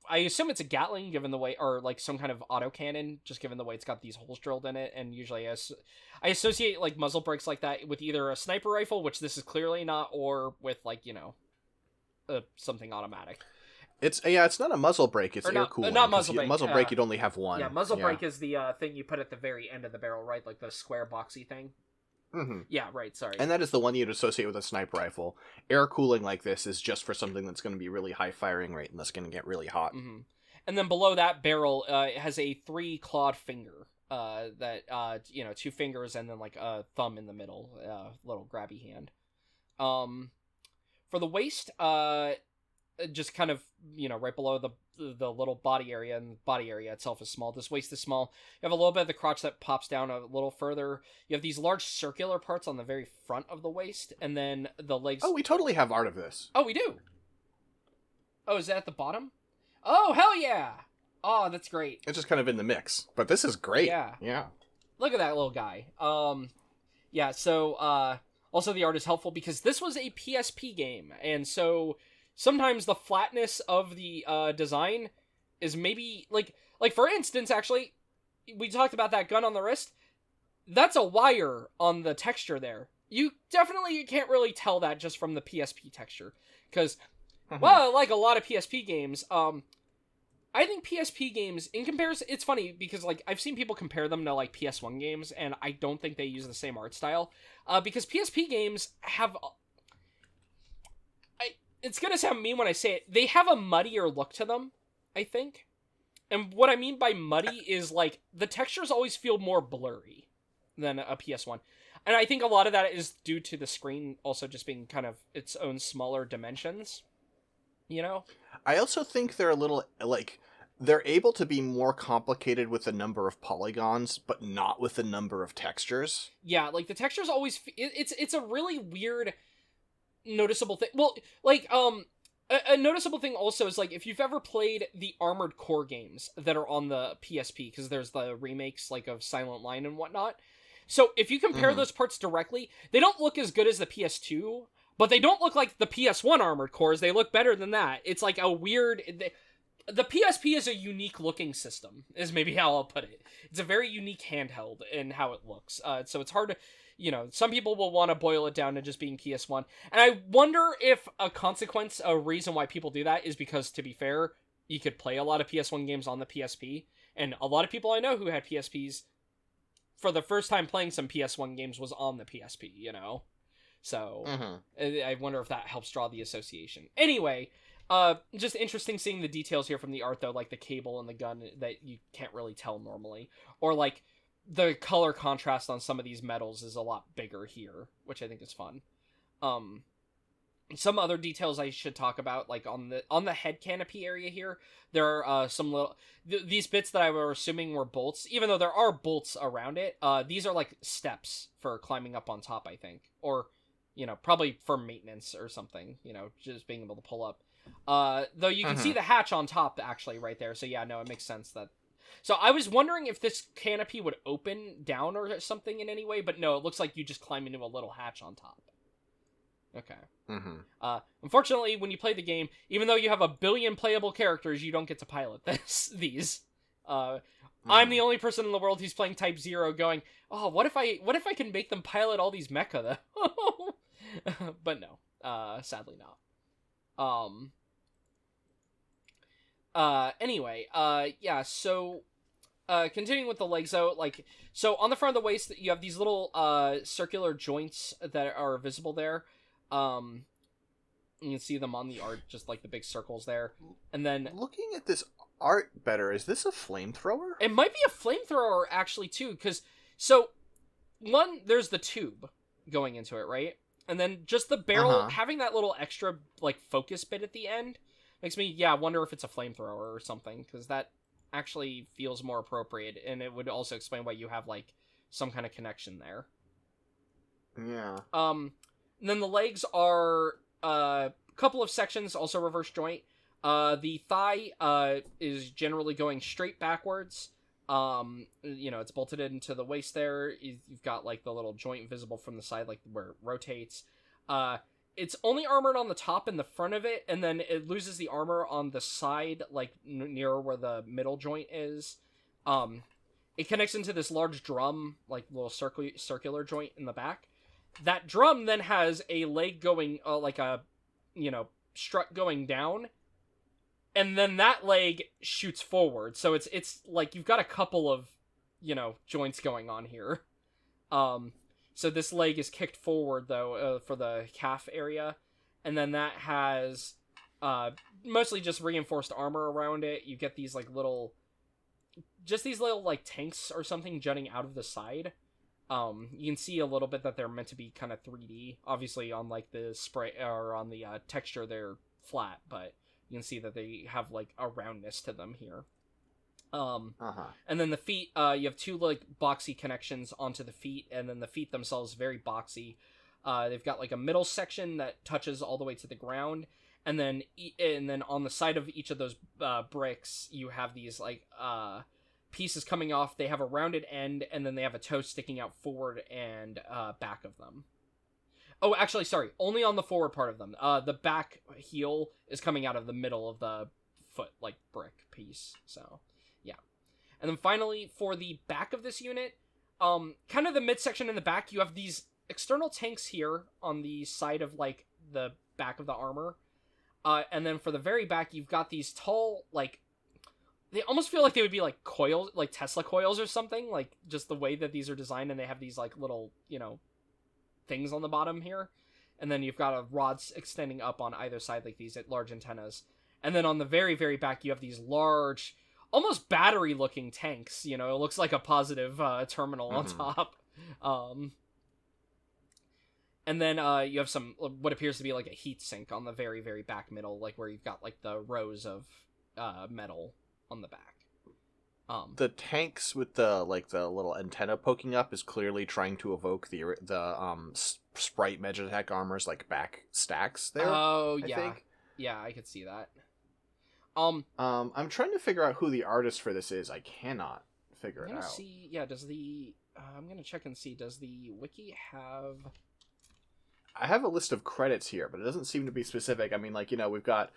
I assume it's a Gatling, given the way, or like some kind of autocannon, just given the way it's got these holes drilled in it. And usually I associate like muzzle brakes like that with either a sniper rifle, which this is clearly not, or with like, something automatic. It's not a muzzle brake, it's air cooling. Not muzzle brake. Muzzle brake, you'd only have one. Yeah, muzzle brake is the thing you put at the very end of the barrel, right? Like the square boxy thing. Mm-hmm. Yeah, right, sorry. And that is the one you'd associate with a sniper rifle. Air cooling like this is just for something that's going to be really high firing rate and that's going to get really hot. Mm-hmm. And then below that barrel, it has a 3-clawed finger. That 2 fingers and then like a thumb in the middle, little grabby hand. For the waist, just kind of right below the little body area, and the body area itself is small. This waist is small. You have a little bit of the crotch that pops down a little further. You have these large circular parts on the very front of the waist, and then the legs. Oh, we totally have art of this. Oh, we do. Oh, is that at the bottom? Oh, hell yeah! Oh, that's great. It's just kind of in the mix, but this is great. Yeah. Look at that little guy. Yeah. So, also the art is helpful because this was a PSP game, and so sometimes the flatness of the design is maybe like for instance, actually, we talked about that gun on the wrist. That's a wire on the texture there. You definitely can't really tell that just from the PSP texture, because well, like a lot of PSP games, I think PSP games, in comparison, it's funny because like I've seen people compare them to like PS1 games, and I don't think they use the same art style, because PSP games have. It's gonna sound mean when I say it. They have a muddier look to them, I think. And what I mean by muddy is like the textures always feel more blurry than a PS1. And I think a lot of that is due to the screen also just being kind of its own smaller dimensions. I also think they're a little like they're able to be more complicated with the number of polygons, but not with the number of textures. Yeah, like the textures always it's a really weird noticeable thing. Well, like a noticeable thing also is like if you've ever played the Armored Core games that are on the PSP, because there's the remakes like of Silent Line and whatnot. So if you compare those parts directly, they don't look as good as the PS2, but they don't look like the PS1 Armored Cores. They look better than that. It's like a weird. The PSP is a unique looking system, is maybe how I'll put it. It's a very unique handheld in how it looks. So it's hard to. Some people will want to boil it down to just being PS1. And I wonder if a reason why people do that is because, to be fair, you could play a lot of PS1 games on the PSP. And a lot of people I know who had PSPs, for the first time playing some PS1 games was on the PSP, So, I wonder if that helps draw the association. Anyway, just interesting seeing the details here from the art, though, like the cable and the gun that you can't really tell normally. Or, like, the color contrast on some of these metals is a lot bigger here, which I think is fun. some other details I should talk about, like on the head canopy area here, there are some little these bits that I were assuming were bolts, even though there are bolts around it. These are like steps for climbing up on top, I think, or probably for maintenance or something. Just being able to pull up. Though you can see the hatch on top actually right there, so yeah, no, it makes sense that. So I was wondering if this canopy would open down or something in any way, but no, it looks like you just climb into a little hatch on top. Okay. Unfortunately, when you play the game, even though you have a billion playable characters, you don't get to pilot these. I'm the only person in the world who's playing Type 0 going, oh, what if I can make them pilot all these mecha, though? But no, sadly not. Anyway, yeah, so, continuing with the legs, though, so on the front of the waist, you have these little, circular joints that are visible there. You can see them on the art, just like the big circles there. And then looking at this art better, is this a flamethrower? It might be a flamethrower actually too, because so one, there's the tube going into it, right? And then just the barrel having that little extra like focus bit at the end makes me wonder if it's a flamethrower or something, because that actually feels more appropriate, and it would also explain why you have like some kind of connection there. Yeah. And then the legs are a couple of sections, also reverse joint. The thigh is generally going straight backwards. It's bolted into the waist there. You've got like the little joint visible from the side, like where it rotates. It's only armored on the top and the front of it, and then it loses the armor on the side, like near where the middle joint is. It connects into this large drum, like little circular joint in the back. That drum then has a leg going, like a, strut going down, and then that leg shoots forward. So it's like you've got a couple of, joints going on here. So this leg is kicked forward though, for the calf area, and then that has, mostly just reinforced armor around it. You get these like little like tanks or something jutting out of the side. You can see a little bit that they're meant to be kind of 3D. Obviously, on like the spray or on the texture, they're flat, but you can see that they have like a roundness to them here. And then the feet, you have two like boxy connections onto the feet, and then the feet themselves very boxy. They've got like a middle section that touches all the way to the ground, and then on the side of each of those bricks, you have these like pieces coming off. They have a rounded end, and then they have a toe sticking out forward and back of them. Oh, actually, sorry, only on the forward part of them. The back heel is coming out of the middle of the foot, like brick piece. So, yeah. And then finally, for the back of this unit, kind of the midsection in the back, you have these external tanks here on the side of like the back of the armor. And then for the very back, you've got these tall, like, they almost feel like they would be like coils, like Tesla coils or something, like just the way that these are designed, and they have these like little, things on the bottom here. And then you've got a rods extending up on either side, like these large antennas. And then on the very, very back, you have these large, almost battery looking tanks. It looks like a positive terminal on top. And then you have some, what appears to be like a heat sink on the very, very back middle, like where you've got like the rows of metal on the back. The tanks with the little antenna poking up is clearly trying to evoke the Sprite Magitek Armor's like back stacks there. Oh I yeah, think. Yeah, I could see that. I'm trying to figure out who the artist for this is. I cannot figure it out. See, yeah, does the I'm gonna check and see. Does the wiki have? I have a list of credits here, but it doesn't seem to be specific. I mean, we've got.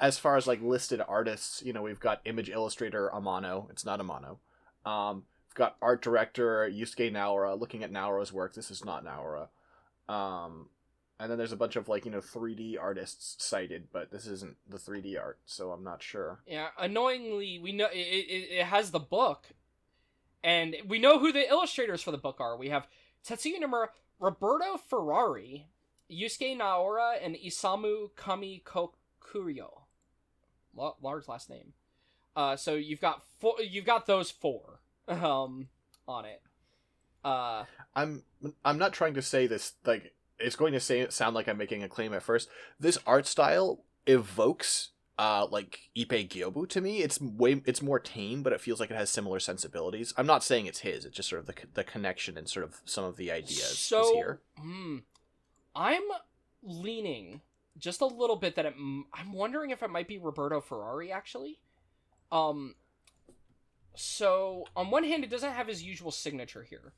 As far as like listed artists, we've got image illustrator Amano. It's not Amano. We've got art director Yusuke Naora. Looking at Naora's work, this is not Naora. And then there's a bunch of 3D artists cited, but this isn't the 3D art, so I'm not sure. Yeah, annoyingly, we know it has the book, and we know who the illustrators for the book are. We have Tetsuya Nomura, Roberto Ferrari, Yusuke Naora, and Isamu Kamikokuyo. Large last name. So you've got those four on it. I'm not trying to say this it's going to sound like I'm making a claim at first. This art style evokes like Ippei Gyobu to me. It's more tame, but it feels like it has similar sensibilities. I'm not saying it's his. It's just sort of the connection and sort of some of the ideas is here. I'm leaning just a little bit that I'm wondering if it might be Roberto Ferrari, actually. So on one hand, it doesn't have his usual signature here.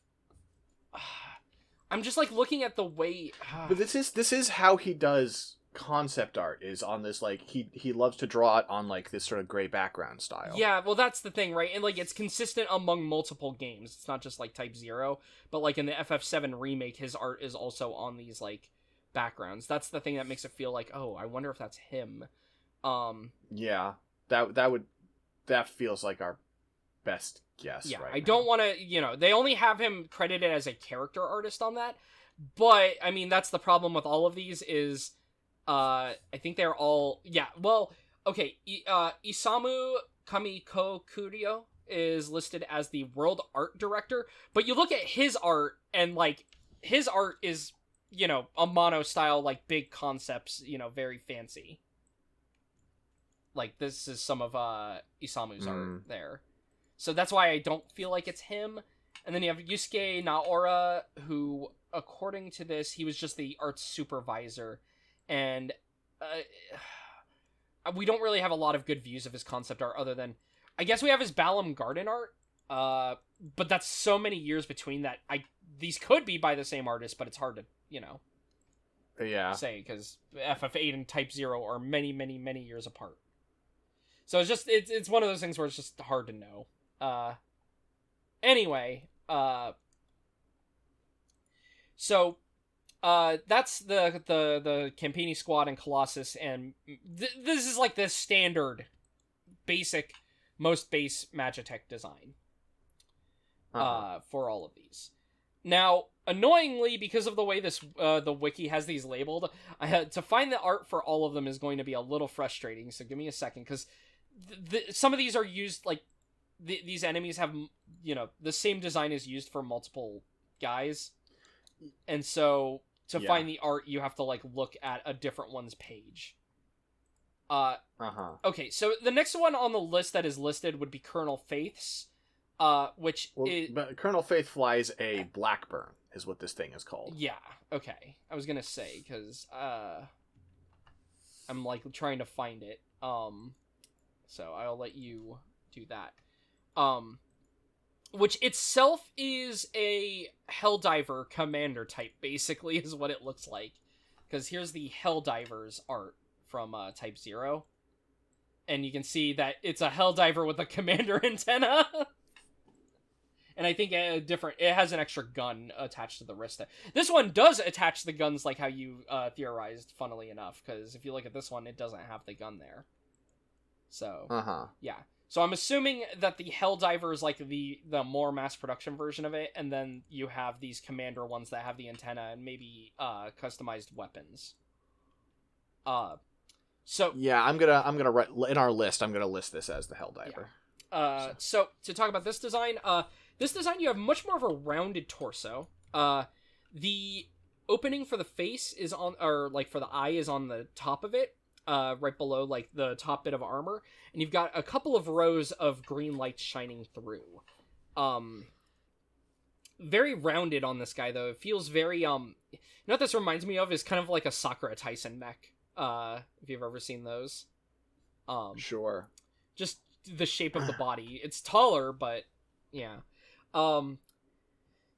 I'm just like looking at the way. But this is how he does concept art, is on this, like, he loves to draw it on like this sort of gray background style. Yeah, well, that's the thing, right? And like it's consistent among multiple games. It's not just like Type 0, but like in the FF7 remake, his art is also on these like backgrounds. That's the thing that makes it feel like, oh, I wonder if that's him. Yeah, that feels like our best guess. Yeah, right I now. don't want to, they only have him credited as a character artist on that. But, I mean, that's the problem with all of these is, I think they're all, yeah, well, okay, Isamu Kamikokuryo is listed as the world art director, but you look at his art, and, like, his art is, Amano style, like, big concepts, very fancy. Like, this is some of, Isamu's art there. So that's why I don't feel like it's him. And then you have Yusuke Naora, who, according to this, he was just the art supervisor. And we don't really have a lot of good views of his concept art other than... I guess we have his Balmung garden art. But that's so many years between that. These could be by the same artist, but it's hard to, yeah, say. Because FF8 and Type 0 are many, many, many years apart. So it's just... It's one of those things where it's just hard to know. Anyway, so, that's the Campini squad and Colossus, and this is like the standard, basic, most base Magitek design, for all of these. Now, annoyingly, because of the way this, the wiki has these labeled, I had to find the art for all of them is going to be a little frustrating, so give me a second, because some of these are used, like, these enemies have, the same design is used for multiple guys. And so, to find the art, you have to, like, look at a different one's page. Okay, so the next one on the list that is listed would be Colonel Faith's, which is... But Colonel Faith flies a Blackburn, is what this thing is called. Yeah, okay. I was gonna say, because, I'm, like, trying to find it. So I'll let you do that. Which itself is a Helldiver commander type, basically, is what it looks like. Because here's the Helldiver's art from Type 0. And you can see that it's a Helldiver with a commander antenna. And I think it has an extra gun attached to the wrist. This one does attach the guns like how you theorized, funnily enough. Because if you look at this one, it doesn't have the gun there. So, yeah. So I'm assuming that the Helldiver is like the more mass production version of it, and then you have these commander ones that have the antenna and maybe customized weapons. So yeah, I'm gonna write in our list. I'm gonna list this as the Helldiver. Yeah. So to talk about this design, you have much more of a rounded torso. The opening for the face is on, or like for the eye is on the top of it. Right below, like, the top bit of armor, and you've got a couple of rows of green lights shining through. Very rounded on this guy, though. It feels very, what this reminds me of is kind of like a Sakura Tyson mech, if you've ever seen those. Sure. Just the shape of the body. It's taller, but, yeah.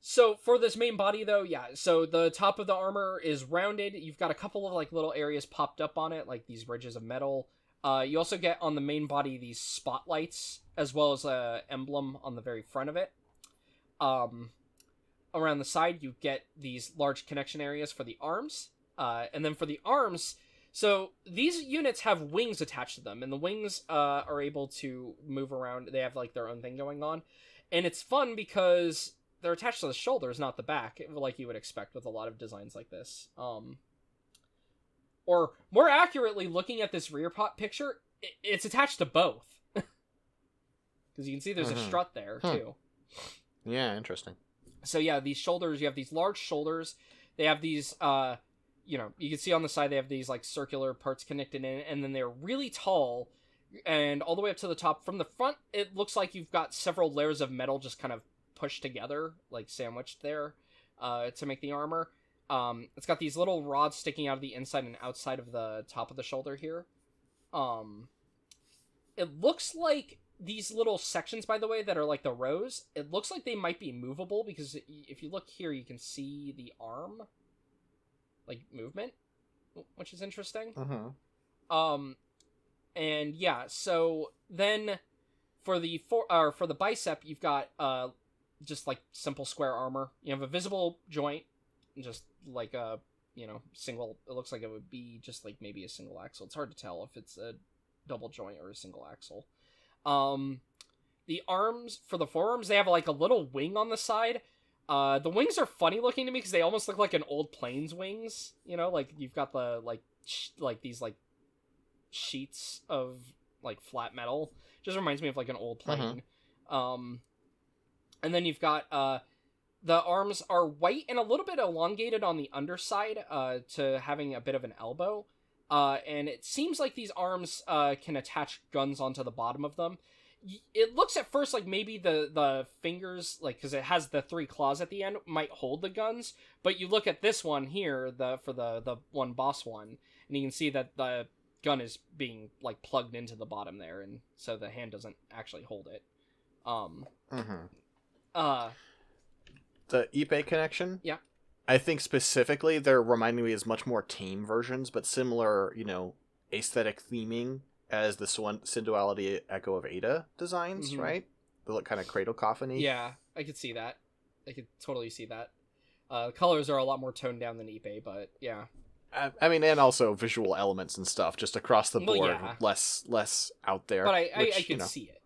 So, for this main body, though, yeah, so the top of the armor is rounded. You've got a couple of, like, little areas popped up on it, like these ridges of metal. You also get on the main body these spotlights, as well as a emblem on the very front of it. Around the side, you get these large connection areas for the arms. And then for the arms, so these units have wings attached to them, and the wings are able to move around. They have, like, their own thing going on. And it's fun because... they're attached to the shoulders, not the back, like you would expect with a lot of designs like this. Or, more accurately, looking at this rear picture, it's attached to both. Because you can see there's a strut there, too. Yeah, interesting. So yeah, these shoulders, you have these large shoulders They have these, you know, you can see on the side they have these like circular parts connected in, and then they're really tall, and all the way up to the top. From the front, it looks like you've got several layers of metal just kind of pushed together, like sandwiched there, to make the armor. It's got these little rods sticking out of the inside and outside of the top of the shoulder here. It looks like these little sections, by the way, that are like the rows, it looks like they might be movable, because if you look here, you can see the arm, like, movement, which is interesting. And yeah, so then for the bicep, you've got just like simple square armor. You have a visible joint, just like a, you know, single. It looks like it would be just like maybe a single axle. It's hard to tell if it's a double joint or a single axle. The arms, for the forearms, they have like a little wing on the side. The wings are funny looking to me because they almost look like an old plane's wings. You know, like you've got the like these like sheets of like flat metal. Just reminds me of like an old plane. And then you've got the arms are white and a little bit elongated on the underside, to having a bit of an elbow. And it seems like these arms can attach guns onto the bottom of them. It looks at first like maybe the fingers, like, because it has the 3 claws at the end, might hold the guns. But you look at this one here, for the one boss one, and you can see that the gun is being like plugged into the bottom there, and so the hand doesn't actually hold it. The Ipe connection? Yeah. I think specifically they're reminding me as much more tame versions, but similar, you know, aesthetic theming as the Synduality Echo of Ada designs, right? They look kind of cradle coffin-y. Yeah, I could see that. I could totally see that. Colors are a lot more toned down than Ipe, but yeah. I mean, and also visual elements and stuff, just across the board, yeah. less out there. But I can see it.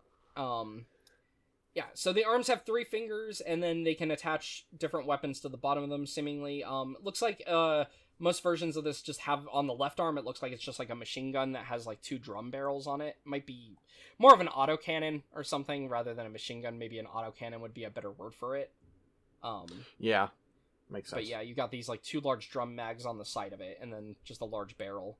Yeah, so the arms have 3 fingers, and then they can attach different weapons to the bottom of them, seemingly. It looks like most versions of this just have, on the left arm, it looks like it's just like a machine gun that has like 2 drum barrels on it. Might be more of an autocannon or something rather than a machine gun. Maybe an autocannon would be a better word for it. Yeah, makes sense. But yeah, you got these like 2 large drum mags on the side of it, and then just a large barrel.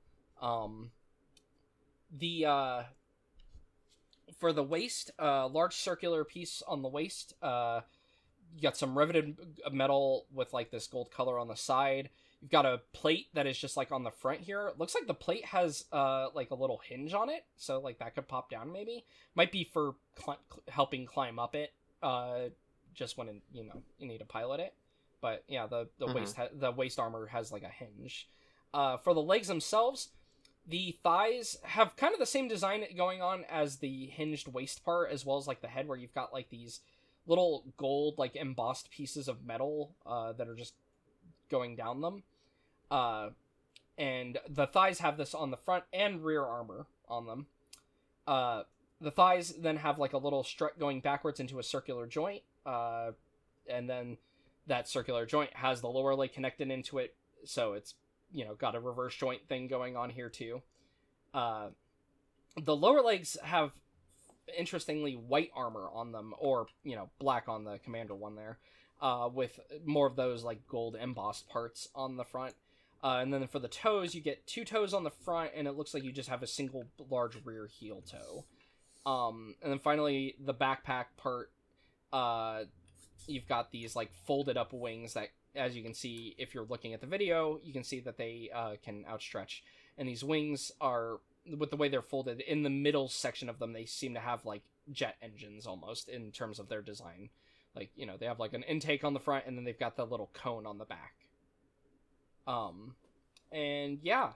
For the waist, large circular piece on the waist. You got some riveted metal with like this gold color on the side. You've got a plate that is just like on the front here. It looks like the plate has like a little hinge on it, so like that could pop down maybe. Might be for helping climb up it, just when you know you need to pilot it. But yeah, the waist armor has like a hinge. For the legs themselves, the thighs have kind of the same design going on as the hinged waist part, as well as like the head, where you've got like these little gold like embossed pieces of metal that are just going down them. And the thighs have this on the front and rear armor on them. The thighs then have like a little strut going backwards into a circular joint, and then that circular joint has the lower leg connected into it, so it's, you know, got a reverse joint thing going on here too. The lower legs have, interestingly, white armor on them, or, you know, black on the commander one there, with more of those like gold embossed parts on the front. And then for the toes, you get 2 toes on the front, and it looks like you just have a single large rear heel toe. And then finally, the backpack part, you've got these like folded up wings that, as you can see, if you're looking at the video, you can see that they can outstretch. And these wings are, with the way they're folded, in the middle section of them, they seem to have like jet engines almost in terms of their design. Like, you know, they have like an intake on the front, and then they've got the little cone on the back. And yeah,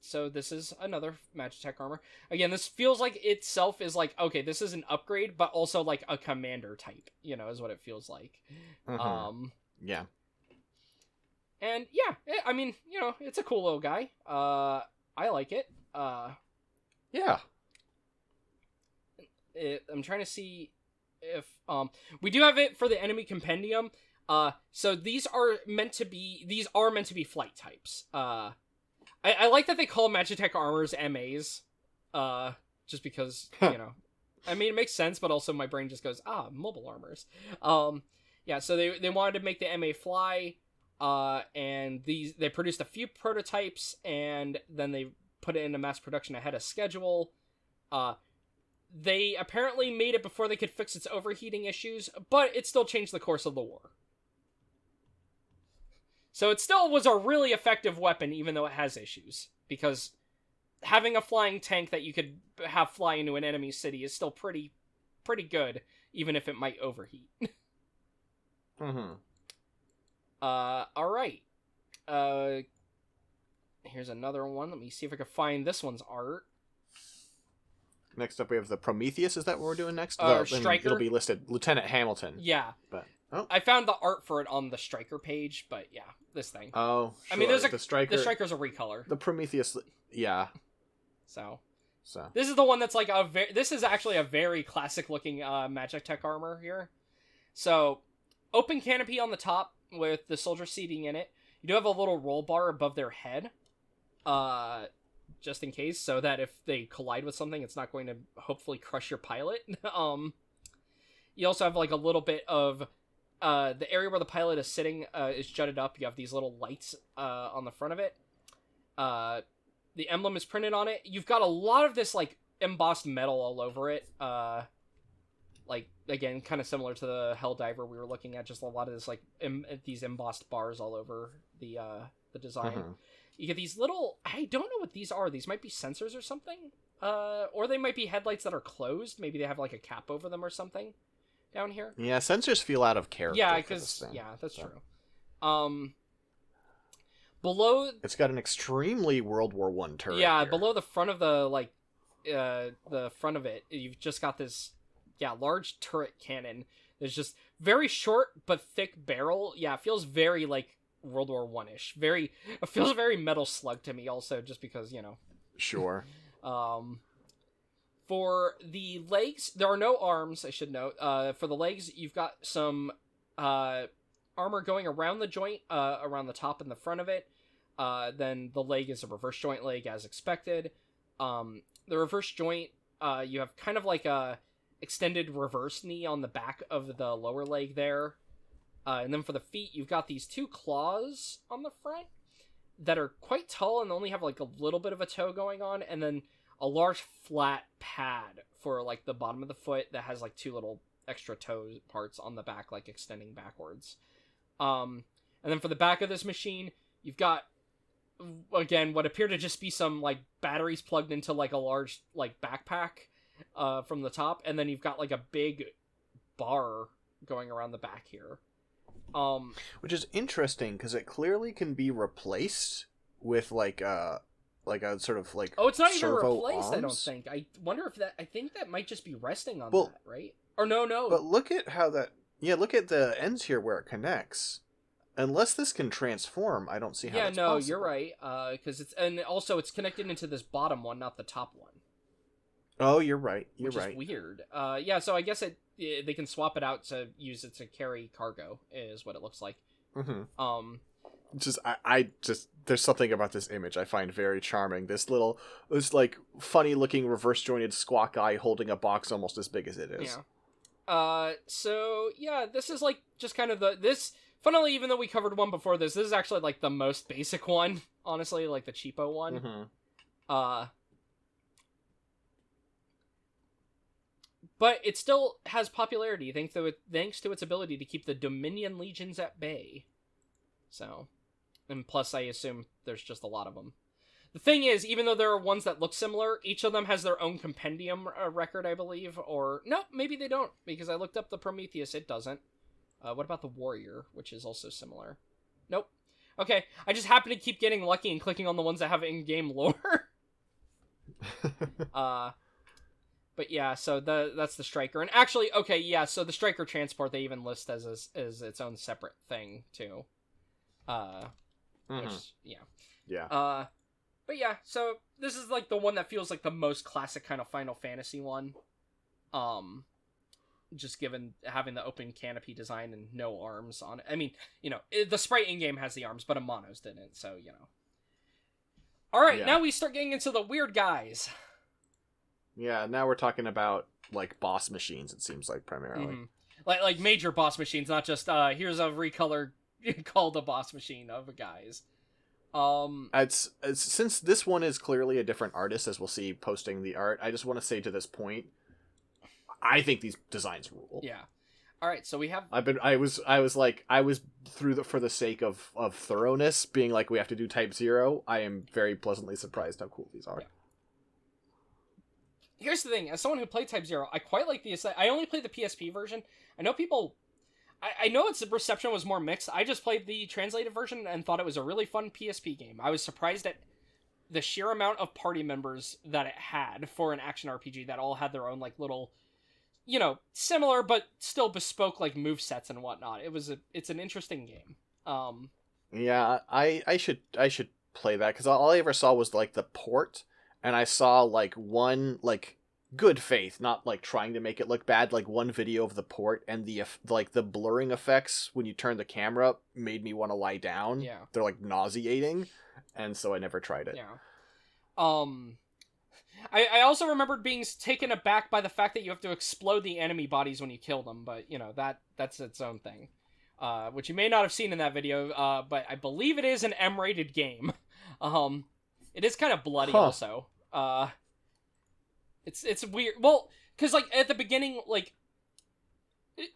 so this is another Magitek armor. Again, this feels like itself is like, okay, this is an upgrade, but also like a commander type, you know, is what it feels like. Yeah. And yeah, I mean, you know, it's a cool little guy. I like it. Yeah. I'm trying to see if we do have it for the enemy compendium. So these are meant to be flight types. I like that they call Magitek armors MAs. Just because, you know, I mean, it makes sense, but also my brain just goes, mobile armors. Yeah, so they wanted to make the MA fly. And they produced a few prototypes, and then they put it into mass production ahead of schedule. They apparently made it before they could fix its overheating issues, but it still changed the course of the war. So it still was a really effective weapon, even though it has issues. Because having a flying tank that you could have fly into an enemy city is still pretty good, even if it might overheat. Alright. Here's another one. Let me see if I can find this one's art. Next up, we have the Prometheus. Is that what we're doing next? Striker? It'll be listed Lieutenant Hamilton. Yeah. But I found the art for it on the Striker page, but yeah, this thing. Oh, sure. I mean, the Striker. The Striker's a recolor. The Prometheus, yeah. So this is the one that's like this is actually a very classic looking Magitek Armor here. So open canopy on the top with the soldier seating in it. You do have a little roll bar above their head, just in case, so that if they collide with something, it's not going to hopefully crush your pilot. You also have like a little bit of the area where the pilot is sitting is jutted up. You have these little lights on the front of it. The emblem is printed on it. You've got a lot of this like embossed metal all over it. Like again, kind of similar to the Helldiver we were looking at. Just a lot of this like these embossed bars all over the design. You get these little. I don't know what these are. These might be sensors or something. Or they might be headlights that are closed. Maybe they have like a cap over them or something down here. Yeah, sensors feel out of character. Yeah, because that's true. Below, it's got an extremely World War I turret. Yeah, here. below the front of the front of it, you've just got this large turret cannon. There's just very short but thick barrel. Yeah, it feels very like World War I-ish. It feels very Metal Slug to me also, just because, you know. Sure. For the legs, there are no arms, I should note. For the legs, you've got some armor going around the joint, around the top and the front of it. Then the leg is a reverse joint leg, as expected. The reverse joint, you have kind of like a extended reverse knee on the back of the lower leg there. And then for the feet, you've got these two claws on the front that are quite tall and only have like a little bit of a toe going on, and then a large flat pad for like the bottom of the foot that has like two little extra toe parts on the back, like extending backwards. And then for the back of this machine, you've got, again, what appear to just be some like batteries plugged into like a large like backpack from the top, and then you've got like a big bar going around the back here. Which is interesting because it clearly can be replaced with like a sort of like it's not even replaced. arms. I don't think. I wonder if that. I think that might just be resting on that, right? Or no. But look at how that. Yeah, look at the ends here where it connects. Unless this can transform, I don't see how. That's possible. You're right. Because it's connected into this bottom one, not the top one. Oh, you're right. Which is weird. So I guess they can swap it out to use it to carry cargo, is what it looks like. Mm-hmm. I just there's something about this image I find very charming. This like funny looking reverse jointed squawk guy holding a box almost as big as it is. Yeah. So yeah, this is like just kind of funnily, even though we covered one before this is actually like the most basic one, honestly, like the cheapo one. Mm-hmm. But it still has popularity thanks to its ability to keep the Dominion legions at bay. So, and plus I assume there's just a lot of them. The thing is, even though there are ones that look similar, each of them has their own compendium record, I believe. Or, no, maybe they don't, because I looked up the Prometheus, it doesn't. What about the Warrior, which is also similar? Nope. Okay, I just happen to keep getting lucky and clicking on the ones that have in-game lore. But yeah, so that's the Striker. And actually, okay, yeah, so the Striker transport they even list as its own separate thing, too. Which, yeah. Yeah. But yeah, so this is like the one that feels like the most classic kind of Final Fantasy one. Just given having the open canopy design and no arms on it. I mean, you know, the sprite in-game has the arms, but Amano's didn't, so, you know. Alright, Now we start getting into the weird guys. Yeah, now we're talking about, like, boss machines, it seems like, primarily. Mm-hmm. Like major boss machines, not just, here's a recolored called a boss machine of guys. It's since this one is clearly a different artist, as we'll see posting the art. I just want to say to this point, I think these designs rule. Yeah. All right, so we have. I was for the sake of thoroughness, being like we have to do Type 0. I am very pleasantly surprised how cool these are. Yeah. Here's the thing: as someone who played Type 0, I quite like the. I only played the PSP version. I know people. I know its reception was more mixed. I just played the translated version and thought it was a really fun PSP game. I was surprised at the sheer amount of party members that it had for an action RPG that all had their own like little, similar but still bespoke like movesets and whatnot. It's an interesting game. Yeah, I should play that because all I ever saw was like the port, and I saw like one like good faith, not like trying to make it look bad, like one video of the port, and the blurring effects when you turn the camera made me want to lie down. Yeah, they're like nauseating, and so I never tried it. Yeah. I also remembered being taken aback by the fact that you have to explode the enemy bodies when you kill them, but that's its own thing, which you may not have seen in that video, but I believe it is an M-rated game. It is kind of bloody also. It's weird. Well, because like at the beginning,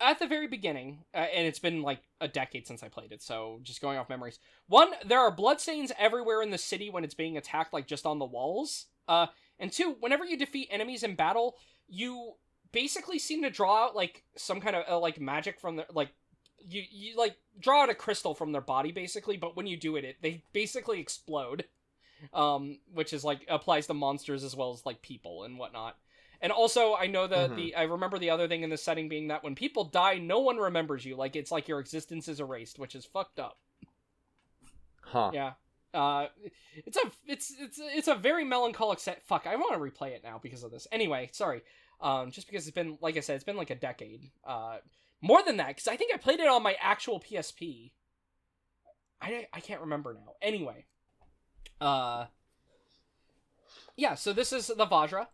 at the very beginning, and it's been like a decade since I played it, so just going off memories. One, there are bloodstains everywhere in the city when it's being attacked, like just on the walls. And two, whenever you defeat enemies in battle, you basically seem to draw out like some kind of like magic from their like you like draw out a crystal from their body basically, but when you do it they basically explode. Which is like applies to monsters as well as like people and whatnot. And also I know that I remember the other thing in this setting being that when people die, no one remembers you. Like it's like your existence is erased, which is fucked up. Yeah. It's a very melancholic set. Fuck, I want to replay it now because of this. Anyway, sorry. Just because it's been, like I said, it's been like a decade. More than that, because I think I played it on my actual PSP. I can't remember now. Anyway. Yeah, so this is the Vajra.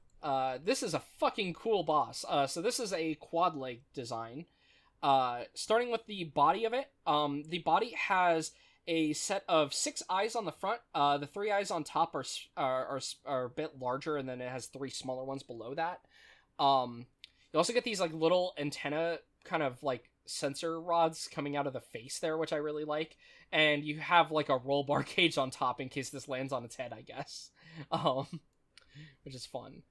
This is a fucking cool boss. So this is a quad leg design. Starting with the body of it. The body has a set of 6 eyes on the front. The 3 eyes on top are a bit larger, and then it has 3 smaller ones below that. You also get these like little antenna kind of like sensor rods coming out of the face there, which I really like. And you have like a roll bar cage on top in case this lands on its head, I guess. Which is fun.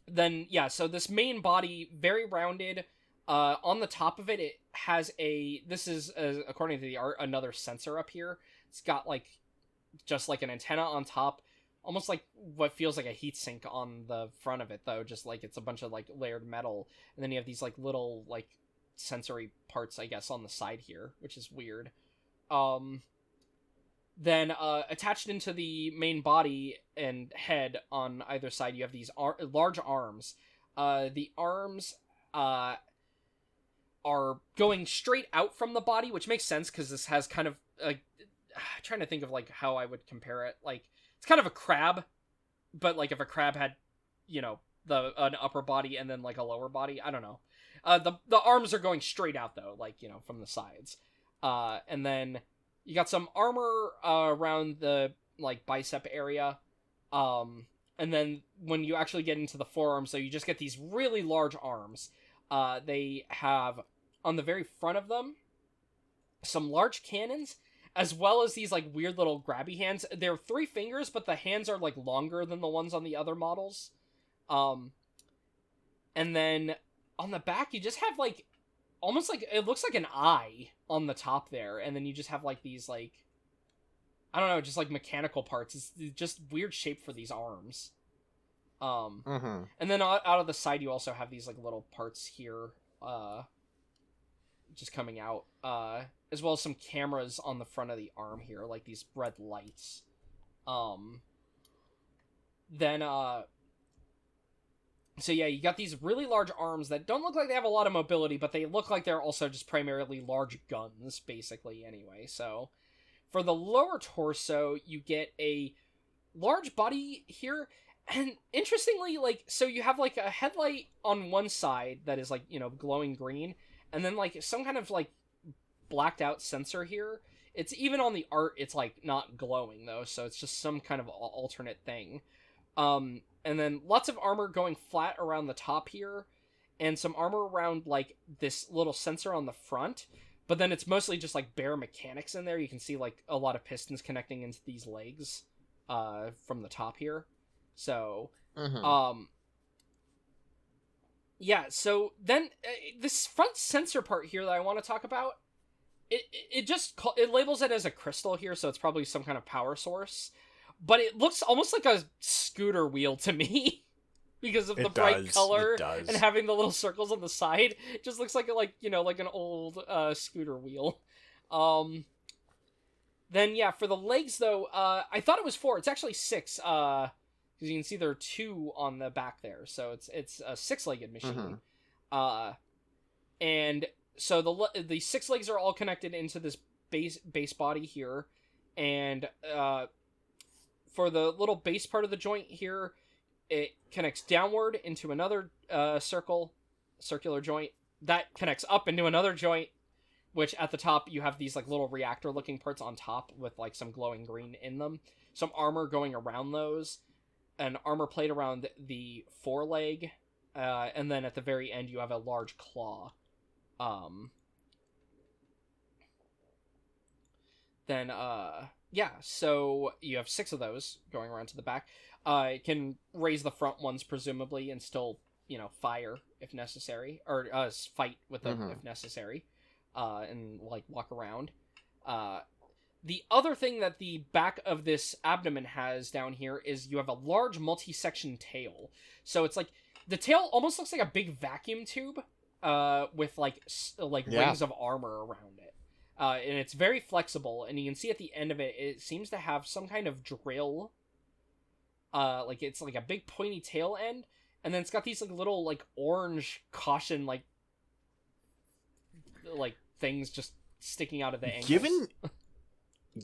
Then yeah, so this main body, very rounded. On the top of it, it has this is according to the art, another sensor up here. It's got like just like an antenna on top, almost like what feels like a heatsink on the front of it, though. Just like it's a bunch of like layered metal, and then you have these like little like sensory parts, I guess, on the side here, which is weird. Then attached into the main body and head on either side, you have these large arms. The arms are going straight out from the body, which makes sense because this has kind of like trying to think of like how I would compare it. Like it's kind of a crab, but like if a crab had, an upper body and then like a lower body. I don't know. The arms are going straight out though, like from the sides. And then you got some armor around the like bicep area. And then when you actually get into the forearms, so you just get these really large arms. They have on the very front of them some large cannons, as well as these like weird little grabby hands. They're 3 fingers, but the hands are like longer than the ones on the other models. And then on the back, you just have like almost like it looks like an eye on the top there, and then you just have like these like I don't know, just like mechanical parts. It's just weird shape for these arms. And then out of the side, you also have these like little parts here, just coming out, as well as some cameras on the front of the arm here, like these red lights. Then, so yeah, you got these really large arms that don't look like they have a lot of mobility, but they look like they're also just primarily large guns, basically, anyway. So, for the lower torso, you get a large body here. And interestingly, like, so you have, like, a headlight on one side that is, like, glowing green, and then, like, some kind of, like, blacked out sensor here. It's even on the art, it's like not glowing though, so it's just some kind of alternate thing. And then lots of armor going flat around the top here, and some armor around like this little sensor on the front. But then it's mostly just like bare mechanics in there. You can see like a lot of pistons connecting into these legs from the top here. So, yeah, so then this front sensor part here that I want to talk about, it labels it as a crystal here, so it's probably some kind of power source. But it looks almost like a scooter wheel to me. Because of the bright color and having the little circles on the side. It just looks like like an old scooter wheel. Then yeah, for the legs though, I thought it was 4. It's actually 6. Because you can see there are 2 on the back there, so it's a 6-legged machine. And so the 6 legs are all connected into this base body here, and for the little base part of the joint here, it connects downward into another circular joint that connects up into another joint, which at the top you have these like little reactor looking parts on top with like some glowing green in them, some armor going around those, an armor plate around the foreleg, and then at the very end you have a large claw. So you have 6 of those going around to the back. It can raise the front ones, presumably, and still, fire if necessary, or fight with them if necessary, and, like, walk around. The other thing that the back of this abdomen has down here is you have a large multi-section tail. So it's like, the tail almost looks like a big vacuum tube, with, rings of armor around it. And it's very flexible, and you can see at the end of it, it seems to have some kind of drill. It's like a big pointy tail end, and then it's got these like little like orange caution like things just sticking out of the angles.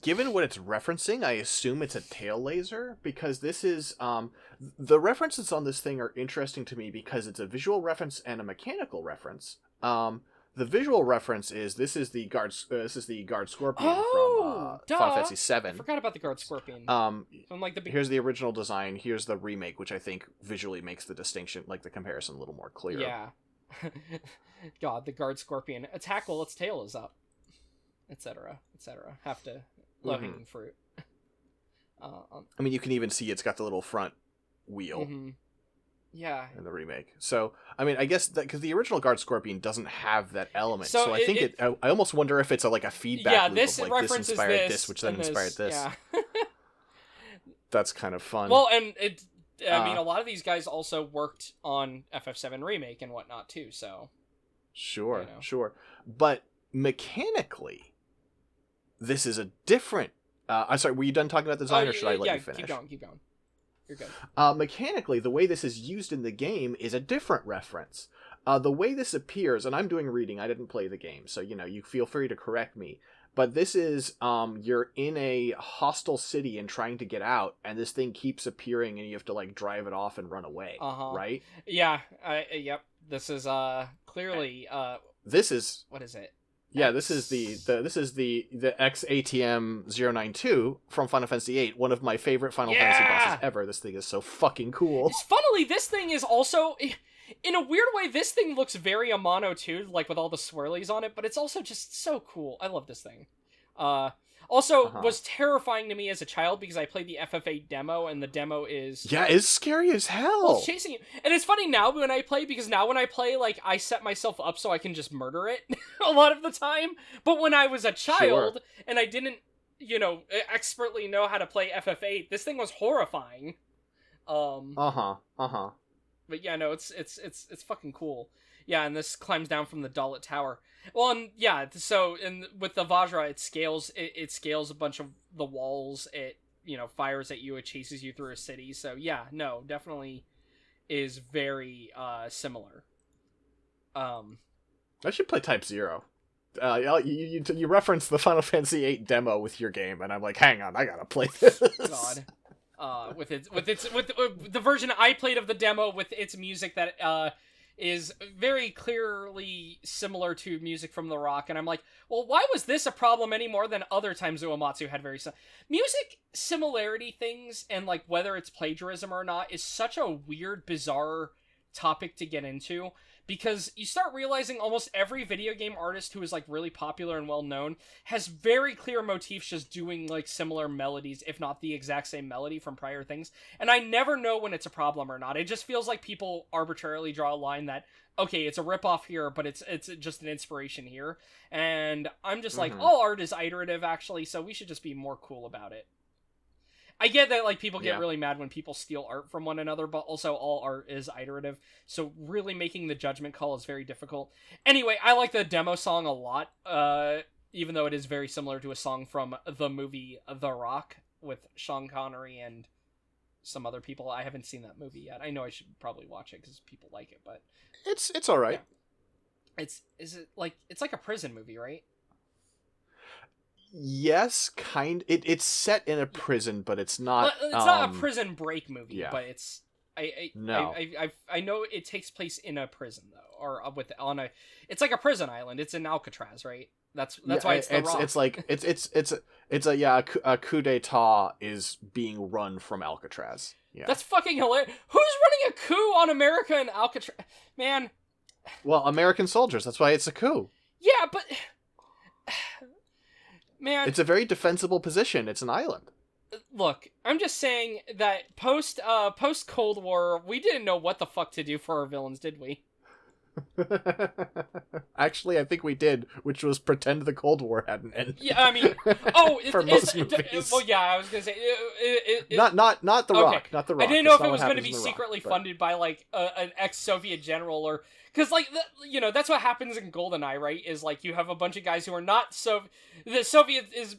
Given what it's referencing, I assume it's a tail laser, because this is the references on this thing are interesting to me because it's a visual reference and a mechanical reference. The visual reference is this is the guard scorpion from Final Fantasy VII. I forgot about the guard scorpion. Here's the original design. Here's the remake, which I think visually makes the distinction, like the comparison, a little more clear. Yeah. God, the guard scorpion. Attack while its tail is up, etc., etc. Have to low-hanging fruit. I mean, you can even see it's got the little front wheel. Yeah. In the remake. So, I mean, I guess that because the original Guard Scorpion doesn't have that element. So I think I almost wonder if it's a feedback loop of like this inspired this, which then inspired this. Yeah. That's kind of fun. Well, and I mean, a lot of these guys also worked on FF7 Remake and whatnot too, so. Sure. But mechanically, this is a different... I'm sorry, were you done talking about the design, or should I let you finish? Keep going. You're good. Mechanically, the way this is used in the game is a different reference. The way this appears, and I'm doing reading, I didn't play the game, so, you feel free to correct me. But this is, you're in a hostile city and trying to get out, and this thing keeps appearing, and you have to, like, drive it off and run away, right? Yeah, yep. This is, clearly, This is... What is it? Yeah, this is the XATM092 from Final Fantasy VIII, one of my favorite Final Fantasy bosses ever. This thing is so fucking cool. Funnily, this thing is also, in a weird way, this thing looks very Amano too, like with all the swirlies on it, but it's also just so cool. I love this thing. Was terrifying to me as a child because I played the FF8 demo, and the demo is... Yeah, it's scary as hell! Well, it's chasing you. And it's funny now when I play, because now when I play, like, I set myself up so I can just murder it a lot of the time. But when I was a child, and I didn't, expertly know how to play FF8, this thing was horrifying. But yeah, no, it's fucking cool. Yeah, and this climbs down from the Dalit Tower. Well, and yeah, so with the Vajra, it scales a bunch of the walls. It, fires at you. It chases you through a city. So yeah, no, definitely is very similar. I should play Type 0. You referenced the Final Fantasy VIII demo with your game, and I'm like, hang on, I gotta play this. God. With the version I played of the demo with its music that is very clearly similar to music from The Rock, and I'm like, well, why was this a problem any more than other times Uematsu had music similarity things, and like whether it's plagiarism or not is such a weird, bizarre topic to get into, because you start realizing almost every video game artist who is like really popular and well known has very clear motifs just doing like similar melodies, if not the exact same melody from prior things. And I never know when it's a problem or not. It just feels like people arbitrarily draw a line that, okay, it's a ripoff here, but it's just an inspiration here. And I'm just like, all art is iterative actually, so we should just be more cool about it. I get that like people get really mad when people steal art from one another, but also all art is iterative, so really making the judgment call is very difficult. Anyway, I like the demo song a lot, even though it is very similar to a song from the movie The Rock with Sean Connery and some other people. I haven't seen that movie yet. I know I should probably watch it because people like it, but it's all right. Yeah. It's like a prison movie, right? Yes, it's set in a prison, but it's not. It's not a prison break movie, but it's. I know it takes place in a prison though, or It's like a prison island. It's in Alcatraz, right? That's why it's The Rock. It's like a coup d'état is being run from Alcatraz. Yeah, that's fucking hilarious. Who's running a coup on America and Alcatraz, man? Well, American soldiers. That's why it's a coup. Yeah, but. Man, it's a very defensible position. It's an island. Look, I'm just saying that post Cold War, we didn't know what the fuck to do for our villains, did we? Actually, I think we did, which was pretend the Cold War hadn't ended. Yeah, I mean, most movies. Well, yeah, I was gonna say not the Rock, not the Rock. I didn't know if it was going to be secretly funded by like an ex-Soviet general, or because like that's what happens in GoldenEye, right? Is like you have a bunch of guys who are not the Soviet is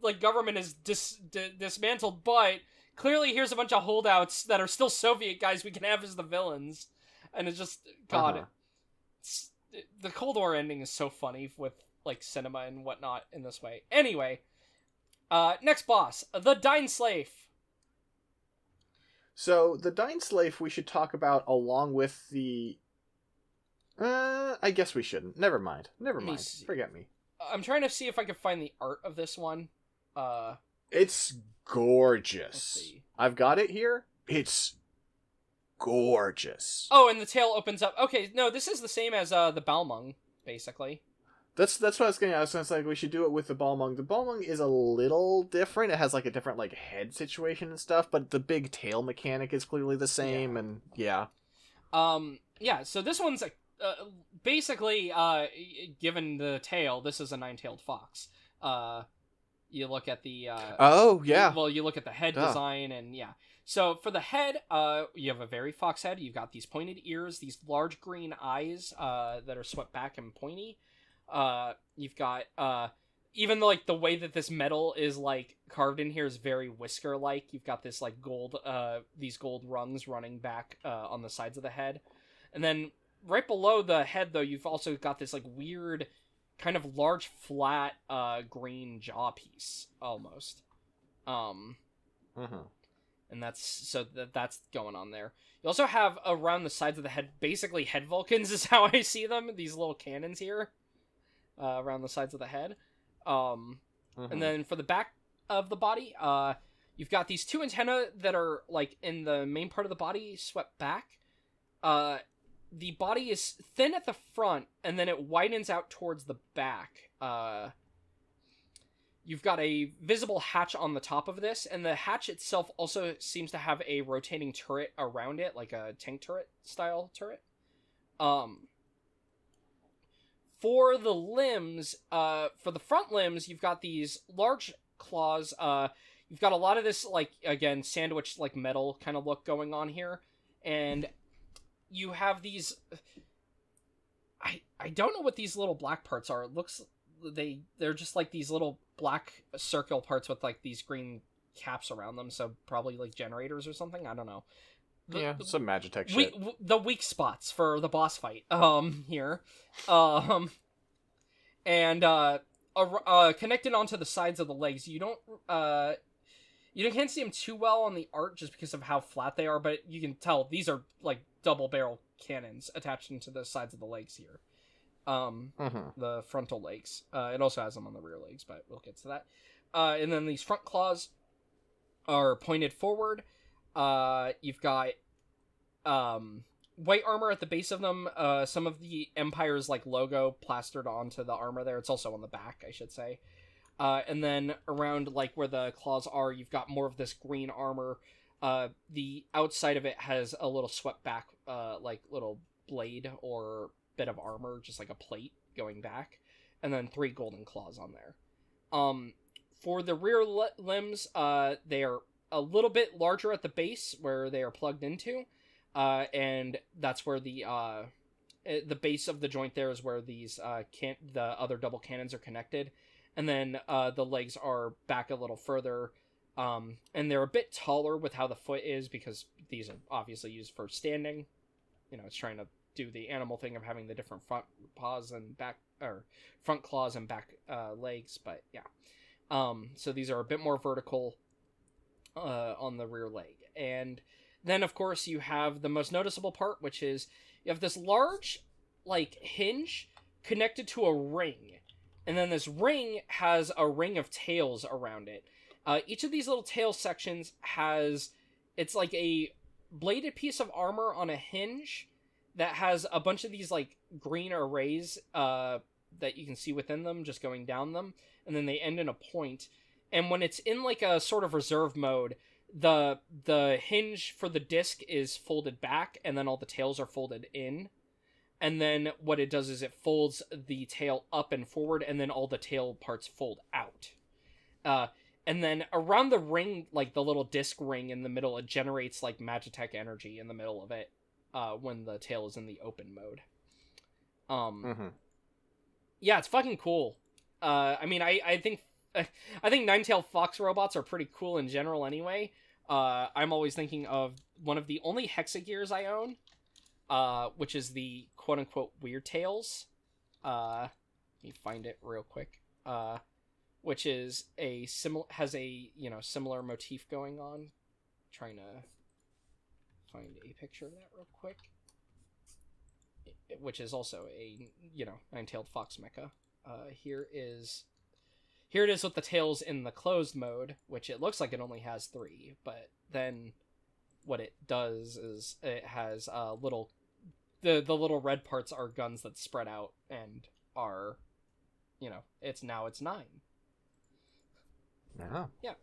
like government is dismantled, but clearly here's a bunch of holdouts that are still Soviet guys we can have as the villains, and it's just the Cold War ending is so funny with like cinema and whatnot in this way. Anyway, next boss, the Dáinsleif. So the Dáinsleif we should talk about along with the. I guess we shouldn't. Never mind. Forget me. I'm trying to see if I can find the art of this one. It's gorgeous. I've got it here. It's gorgeous. Oh, and the tail opens up. Okay, no, this is the same as the Balmung, basically. That's what I was going to say. Like, we should do it with the Balmung. The Balmung is a little different. It has like a different like head situation and stuff, but the big tail mechanic is clearly the same. And yeah. So this one's basically given the tail. This is a 9-tailed fox. You look at the you look at the head design, and yeah. So for the head, you have a very fox head. You've got these pointed ears, these large green eyes that are swept back and pointy. You've got even like the way that this metal is like carved in here is very whisker like. You've got this like gold these gold rungs running back on the sides of the head. And then right below the head though, you've also got this like weird kind of large flat green jaw piece almost. And that's going on there. You also have around the sides of the head, basically head Vulcans is how I see them. These little cannons here around the sides of the head. And then for the back of the body, you've got these two antennae that are like in the main part of the body swept back. The body is thin at the front, and then it widens out towards the back. You've got a visible hatch on the top of this, and the hatch itself also seems to have a rotating turret around it, like a tank turret style turret. For the limbs, for the front limbs, you've got these large claws. You've got a lot of this, like, again, sandwich, like, metal kind of look going on here. And you have these... I don't know what these little black parts are. It looks... They're just, like, these little black circle parts with, like, these green caps around them. So probably, like, generators or something. I don't know. Some Magitek shit. The weak spots for the boss fight, here. And connected onto the sides of the legs. You can't see them too well on the art just because of how flat they are, but you can tell these are like double barrel cannons attached into the sides of the legs here. Mm-hmm. The frontal legs. It also has them on the rear legs, but we'll get to that. And then these front claws are pointed forward. You've got white armor at the base of them. Some of the Empire's like logo plastered onto the armor there. It's also on the back, I should say. And then around like where the claws are, you've got more of this green armor. The outside of it has a little swept back, like little blade or bit of armor, just like a plate going back, and then 3 golden claws on there. For the rear limbs, they are a little bit larger at the base where they are plugged into, and that's where the base of the joint there is where these the other double cannons are connected, and then the legs are back a little further, and they're a bit taller with how the foot is because these are obviously used for standing. You know, it's trying to do the animal thing of having the different front paws and back, or front claws and back legs, but yeah. So these are a bit more vertical on the rear leg. And then, of course, you have the most noticeable part, which is you have this large, like, hinge connected to a ring. And then this ring has a ring of tails around it. Each of these little tail sections has, it's like a bladed piece of armor on a hinge that has a bunch of these, like, green arrays that you can see within them, just going down them. And then they end in a point. And when it's in, like, a sort of reserve mode, the hinge for the disc is folded back, and then all the tails are folded in. And then what it does is it folds the tail up and forward, and then all the tail parts fold out. And then around the ring, like the little disc ring in the middle, it generates like Magitek energy in the middle of it when the tail is in the open mode. Yeah, it's fucking cool. I mean, I think nine-tailed fox robots are pretty cool in general anyway. I'm always thinking of one of the only hexagears I own, which is the quote-unquote Weird Tails. Let me find it real quick. Which is has a, you know, similar motif going on. Trying to find a picture of that real quick. Which is also a, you know, nine-tailed fox mecha. Here it is with the tails in the closed mode, which it looks like it only has 3, but then what it does is it has little, the little red parts are guns that spread out and are, you know, it's 9. Uh-huh. Yeah,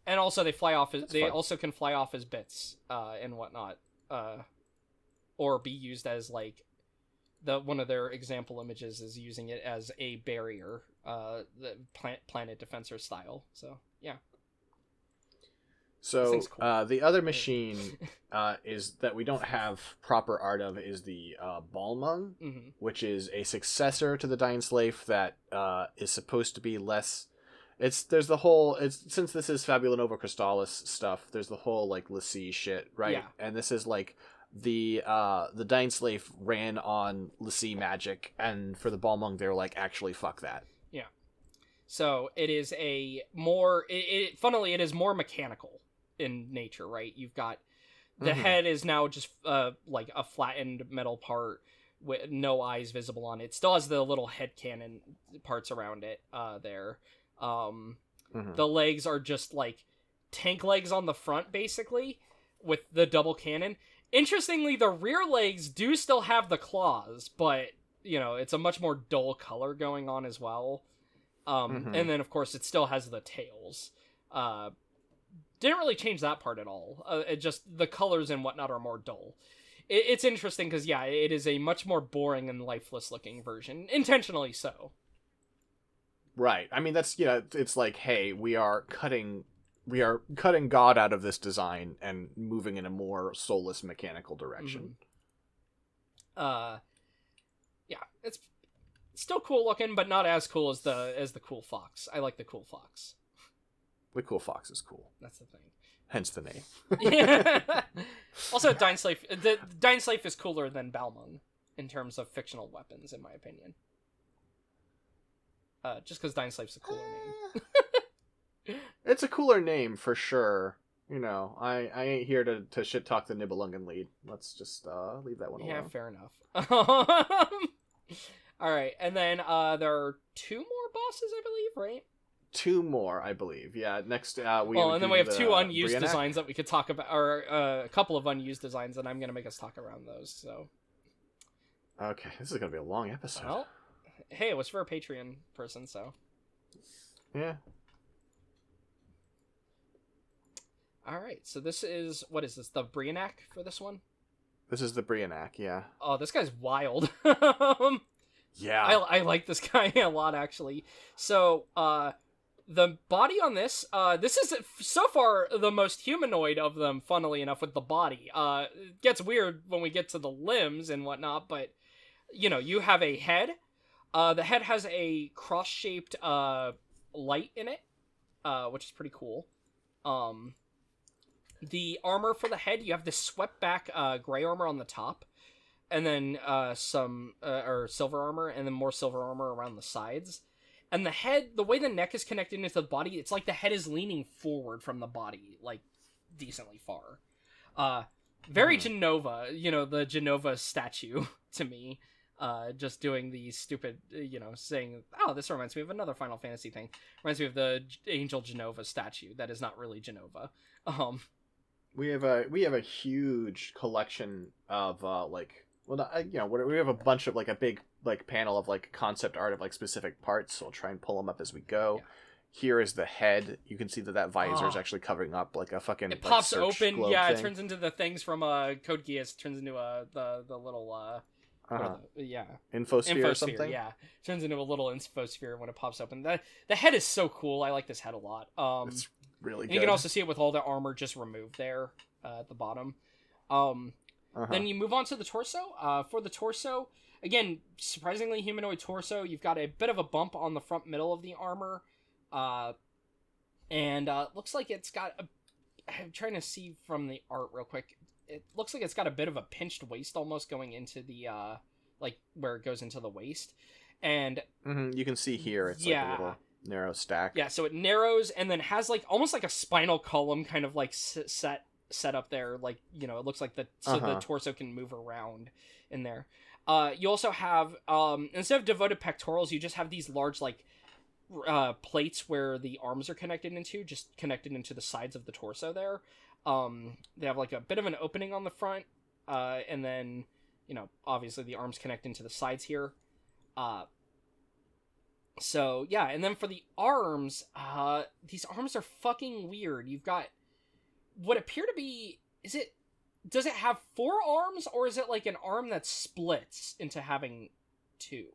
and also they fly off. They fun. also can fly off as bits and whatnot, or be used as like one of their example images is using it as a barrier, the planet defensor style. So yeah. So cool. the other machine is that we don't have proper art of is the Balmung, which is a successor to the Dáinsleif that is supposed to be less. Since this is Fabula Crystallis stuff, there's the whole like Lassie shit, right? Yeah. And this is like the Dáinsleif ran on Lassie magic, and for the Balmung they were like, actually fuck that. Yeah. So it is a more funnily it is more mechanical in nature, right? You've got the head is now just like a flattened metal part with no eyes visible on it. It still has the little head cannon parts around it there. The legs are just like tank legs on the front, basically, with the double cannon. Interestingly, the rear legs do still have the claws, but, you know, it's a much more dull color going on as well. And then, of course, it still has the tails. Didn't really change that part at all. It just, the colors and whatnot are more dull. It's interesting because, yeah, it is a much more boring and lifeless looking version. Intentionally so. Right. I mean, that's, you know, it's like, hey, we are cutting God out of this design and moving in a more soulless mechanical direction. Yeah, it's still cool looking, but not as cool as the cool fox. I like the cool fox. The cool fox is cool. That's the thing. Hence the name. Yeah. Also, Dáinsleif is cooler than Balmung in terms of fictional weapons, in my opinion. Just because Dáinsleif's a cooler name. It's a cooler name for sure. Yeah. I ain't here to shit talk the Nibelungen lead. Let's just leave that one alone. Yeah, fair enough. All right, and then there are 2 more bosses, I believe, right? 2 more, I believe. Yeah. Next, we have we have 2 unused Brionac. designs that we could talk about, or a couple of unused designs, and I'm gonna make us talk around those. So. Okay, this is gonna be a long episode. Well, hey, it was for a Patreon person, so. Yeah. All right, so this is what is this? The Brionac for this one? This is the Brionac. Yeah. Oh, this guy's wild. Yeah. I like this guy a lot, actually. So, the body on this is so far the most humanoid of them, funnily enough, with the body. It gets weird when we get to the limbs and whatnot, but, you have a head. The head has a cross-shaped, light in it, which is pretty cool. The armor for the head, you have this swept back, gray armor on the top. And then some silver armor, and then more silver armor around the sides. And the head, the way the neck is connected into the body, it's like the head is leaning forward from the body, like, decently far. Very Genova, the Genova statue, to me. Just doing the stupid, saying, oh, this reminds me of another Final Fantasy thing. Reminds me of the Angel Genova statue that is not really Genova. We have a huge collection of we have a bunch of a big panel of concept art of specific parts. So we'll try and pull them up as we go. Yeah. Here is the head. You can see that visor is actually covering up a fucking. It pops open. Thing. It turns into the things from Code Geass. Turns into the little infosphere or something. Yeah, turns into a little infosphere when it pops open. The head is so cool. I like this head a lot. It's really good. You can also see it with all the armor just removed there at the bottom. Then you move on to the torso. For the torso, again, surprisingly humanoid torso. You've got a bit of a bump on the front middle of the armor. And looks like it's got I'm trying to see from the art real quick. It looks like it's got a bit of a pinched waist almost going into the, where it goes into the waist. And you can see here, it's a little narrow stack. Yeah, so it narrows and then has almost like a spinal column kind of set up there, it looks like the torso can move around in there. You also have instead of devoted pectorals, you just have these large plates where the arms are connected into the sides of the torso there. They have a bit of an opening on the front, and then obviously the arms connect into the sides here. So yeah, and then for the arms, these arms are fucking weird. You've got what appear to be, does it have 4 arms, or is it an arm that splits into having 2?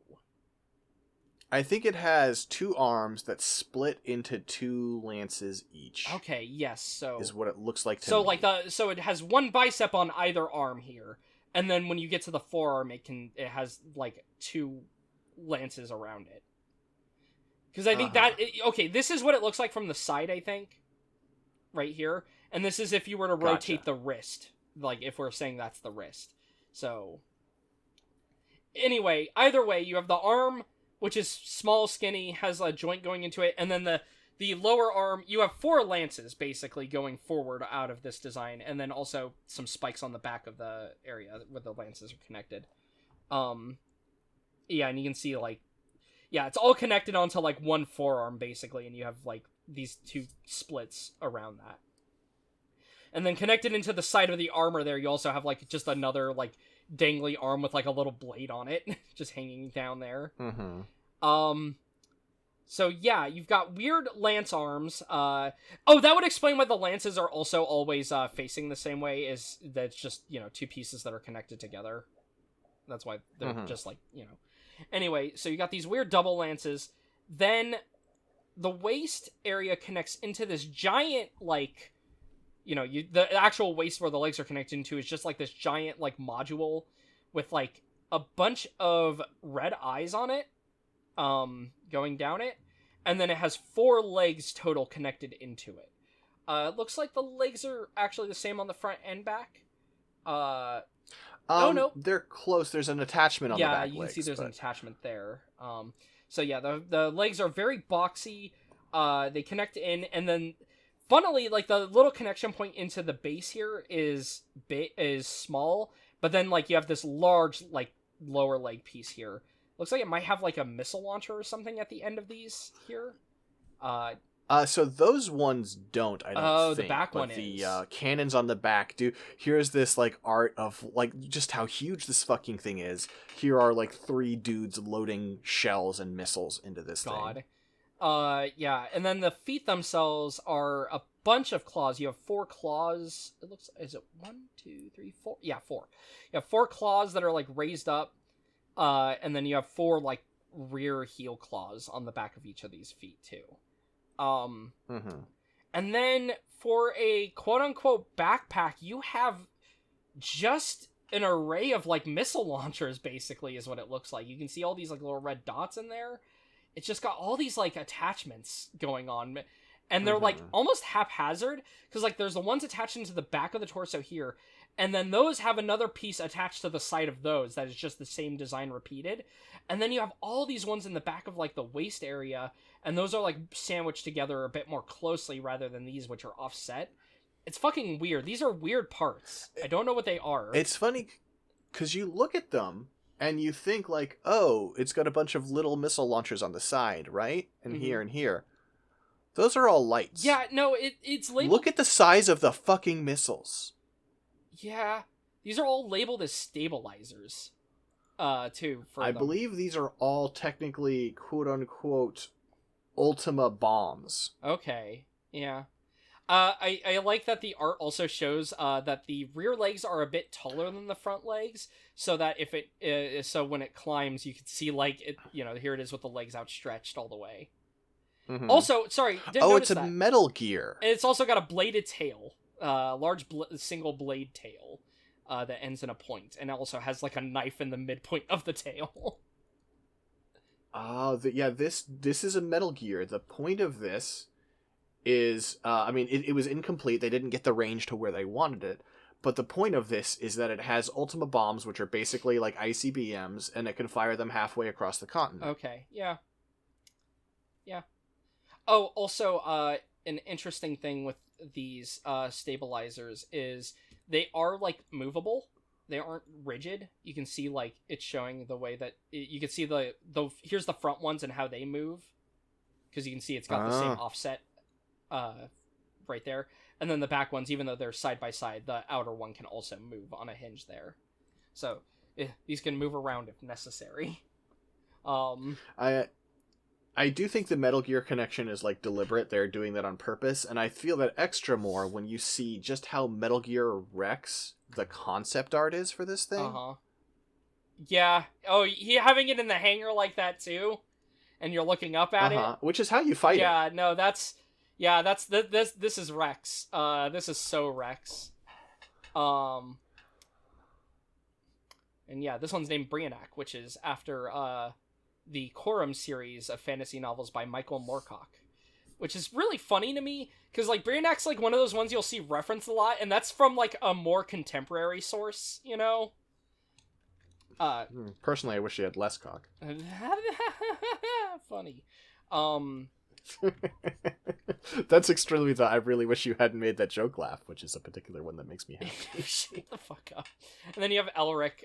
I think it has 2 arms that split into 2 lances each. Okay, yes, so is what it looks like to me. So it has 1 bicep on either arm here, and then when you get to the forearm, it has 2 lances around it. Because I think this is what it looks like from the side, I think, right here. And this is if you were to rotate the wrist, if we're saying that's the wrist. So, anyway, either way, you have the arm, which is small, skinny, has a joint going into it, and then the lower arm, you have 4 lances, basically, going forward out of this design, and then also some spikes on the back of the area where the lances are connected. Yeah, and you can see, it's all connected onto, 1 forearm, basically, and you have, these 2 splits around that. And then connected into the side of the armor there, you also have, just another, dangly arm with, a little blade on it, just hanging down there. Mm-hmm. So, yeah, you've got weird lance arms. That would explain why the lances are also always facing the same way, is that it's just, 2 pieces that are connected together. That's why they're just, Anyway, so you got these weird double lances. Then the waist area connects into this giant, the actual waist where the legs are connected into is just this giant module with a bunch of red eyes on it, going down it, and then it has 4 legs total connected into it. It looks like the legs are actually the same on the front and back. No, they're close. There's an attachment on the back legs. Yeah, you can see there's an attachment there. So yeah, the legs are very boxy. They connect in, and then funnily, like, the little connection point into the base here is small, but then, like, you have this large, like, lower leg piece here. Looks like it might have, like, a missile launcher or something at the end of these here. So those ones don't, I don't think. The back but one the is. cannons on the back do. Here's this, like, art of, like, just how huge this fucking thing is. Here are, like, 3 dudes loading shells and missiles into this thing. Yeah, and then the feet themselves are a bunch of claws. You have 4 claws. It looks, is it 1, 2, 3, 4? Yeah, 4. You have 4 claws that are, like, raised up, and then you have 4, like, rear heel claws on the back of each of these feet, too. And then for a quote-unquote backpack, you have just an array of, like, missile launchers, basically, is what it looks like. You can see all these, like, little red dots in there. It's just got all these, like, attachments going on, and they're, like, almost haphazard, because, like, there's the ones attached into the back of the torso here, and then those have another piece attached to the side of those that is just the same design repeated, and then you have all these ones in the back of, like, the waist area, and those are, like, sandwiched together a bit more closely rather than these, which are offset. It's fucking weird. These are weird parts. I don't know what they are. It's funny, because you look at them, and you think, like, oh, it's got a bunch of little missile launchers on the side, right? And here and here. Those are all lights. Yeah, no, it's labeled... Look at the size of the fucking missiles. Yeah. These are all labeled as stabilizers, too. I believe these are all technically, quote-unquote, Ultima bombs. Okay, yeah. I like that the art also shows that the rear legs are a bit taller than the front legs, so that if it so when it climbs, you can see, like, it, you know, here it is with the legs outstretched all the way. Also, sorry, didn't notice it's a Metal Gear. It's also got a bladed tail, large single blade tail that ends in a point, and it also has, like, a knife in the midpoint of the tail. Yeah, this is a Metal Gear. The point of this is, I mean, it was incomplete. They didn't get the range to where they wanted it. But the point of this is that it has Ultima bombs, which are basically like ICBMs, and it can fire them halfway across the continent. Okay, yeah. Yeah. Oh, also, an interesting thing with these stabilizers is they are, like, movable. They aren't rigid. You can see, like, it's showing the way that... you can see the here's the front ones and how they move. Because you can see it's got the same offset right there. And then the back ones, even though they're side by side, the outer one can also move on a hinge there. So, these can move around if necessary. I do think the Metal Gear connection is, like, deliberate. They're doing that on purpose, and I feel that extra more when you see just how Metal Gear Rex, the concept art is for this thing. Yeah. Oh, having it in the hangar like that, too? And you're looking up at it? Which is how you fight it. Yeah, no, that's... Yeah, this is Rex. This is so Rex. And yeah, this one's named Brionac, which is after, the Corum series of fantasy novels by Michael Moorcock, which is really funny to me, because, like, Brionac's, like, one of those ones you'll see referenced a lot, and that's from, like, a more contemporary source, you know? Personally, I wish he had less cock. Funny. That's extremely I really wish you hadn't made that joke laugh, which is a particular one that makes me happy. Shut the fuck up. And then you have Elric.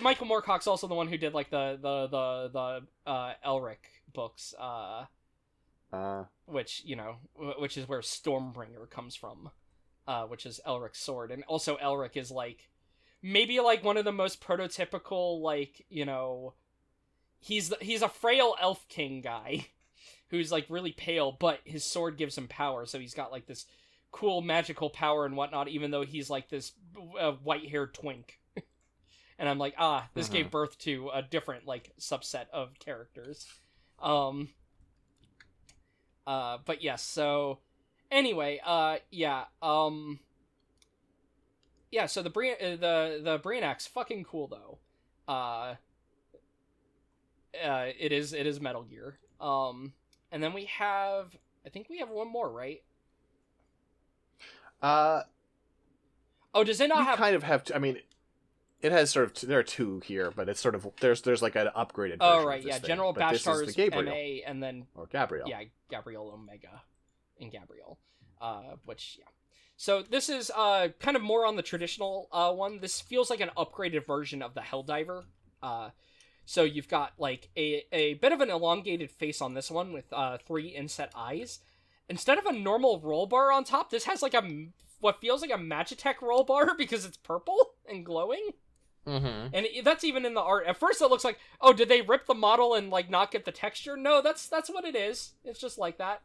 Michael Moorcock's also the one who did, like, the Elric books, which, you know, which is where Stormbringer comes from, which is Elric's sword. And also Elric is, like, maybe, like, one of the most prototypical, like, you know, he's a frail elf king guy who's, like, really pale, but his sword gives him power, so he's got, like, this cool magical power and whatnot, even though he's, like, this white-haired twink. And I'm like, this gave birth to a different, like, subset of characters. But yes, so... Anyway, yeah, yeah, so the Brionac's fucking cool, though. It is Metal Gear. And then we have... I think we have one more, right? Oh, does it not have... kind of have... I mean, it has sort of... There are 2 here, but it's sort of... There's like an upgraded version Oh, right, of this yeah. thing. General But this is Bashtar's the Gabriel. MA, and then... Or Gabriel. Yeah, Gabriel Omega. in Gabriel. Which, yeah. So this is kind of more on the traditional one. This feels like an upgraded version of the Helldiver. So you've got like a bit of an elongated face on this one with 3 inset eyes. Instead of a normal roll bar on top, this has like what feels like a Magitek roll bar because it's purple and glowing. Mm-hmm. And that's even in the art. At first it looks like, oh, did they rip the model and like not get the texture? No, that's what it is. It's just like that.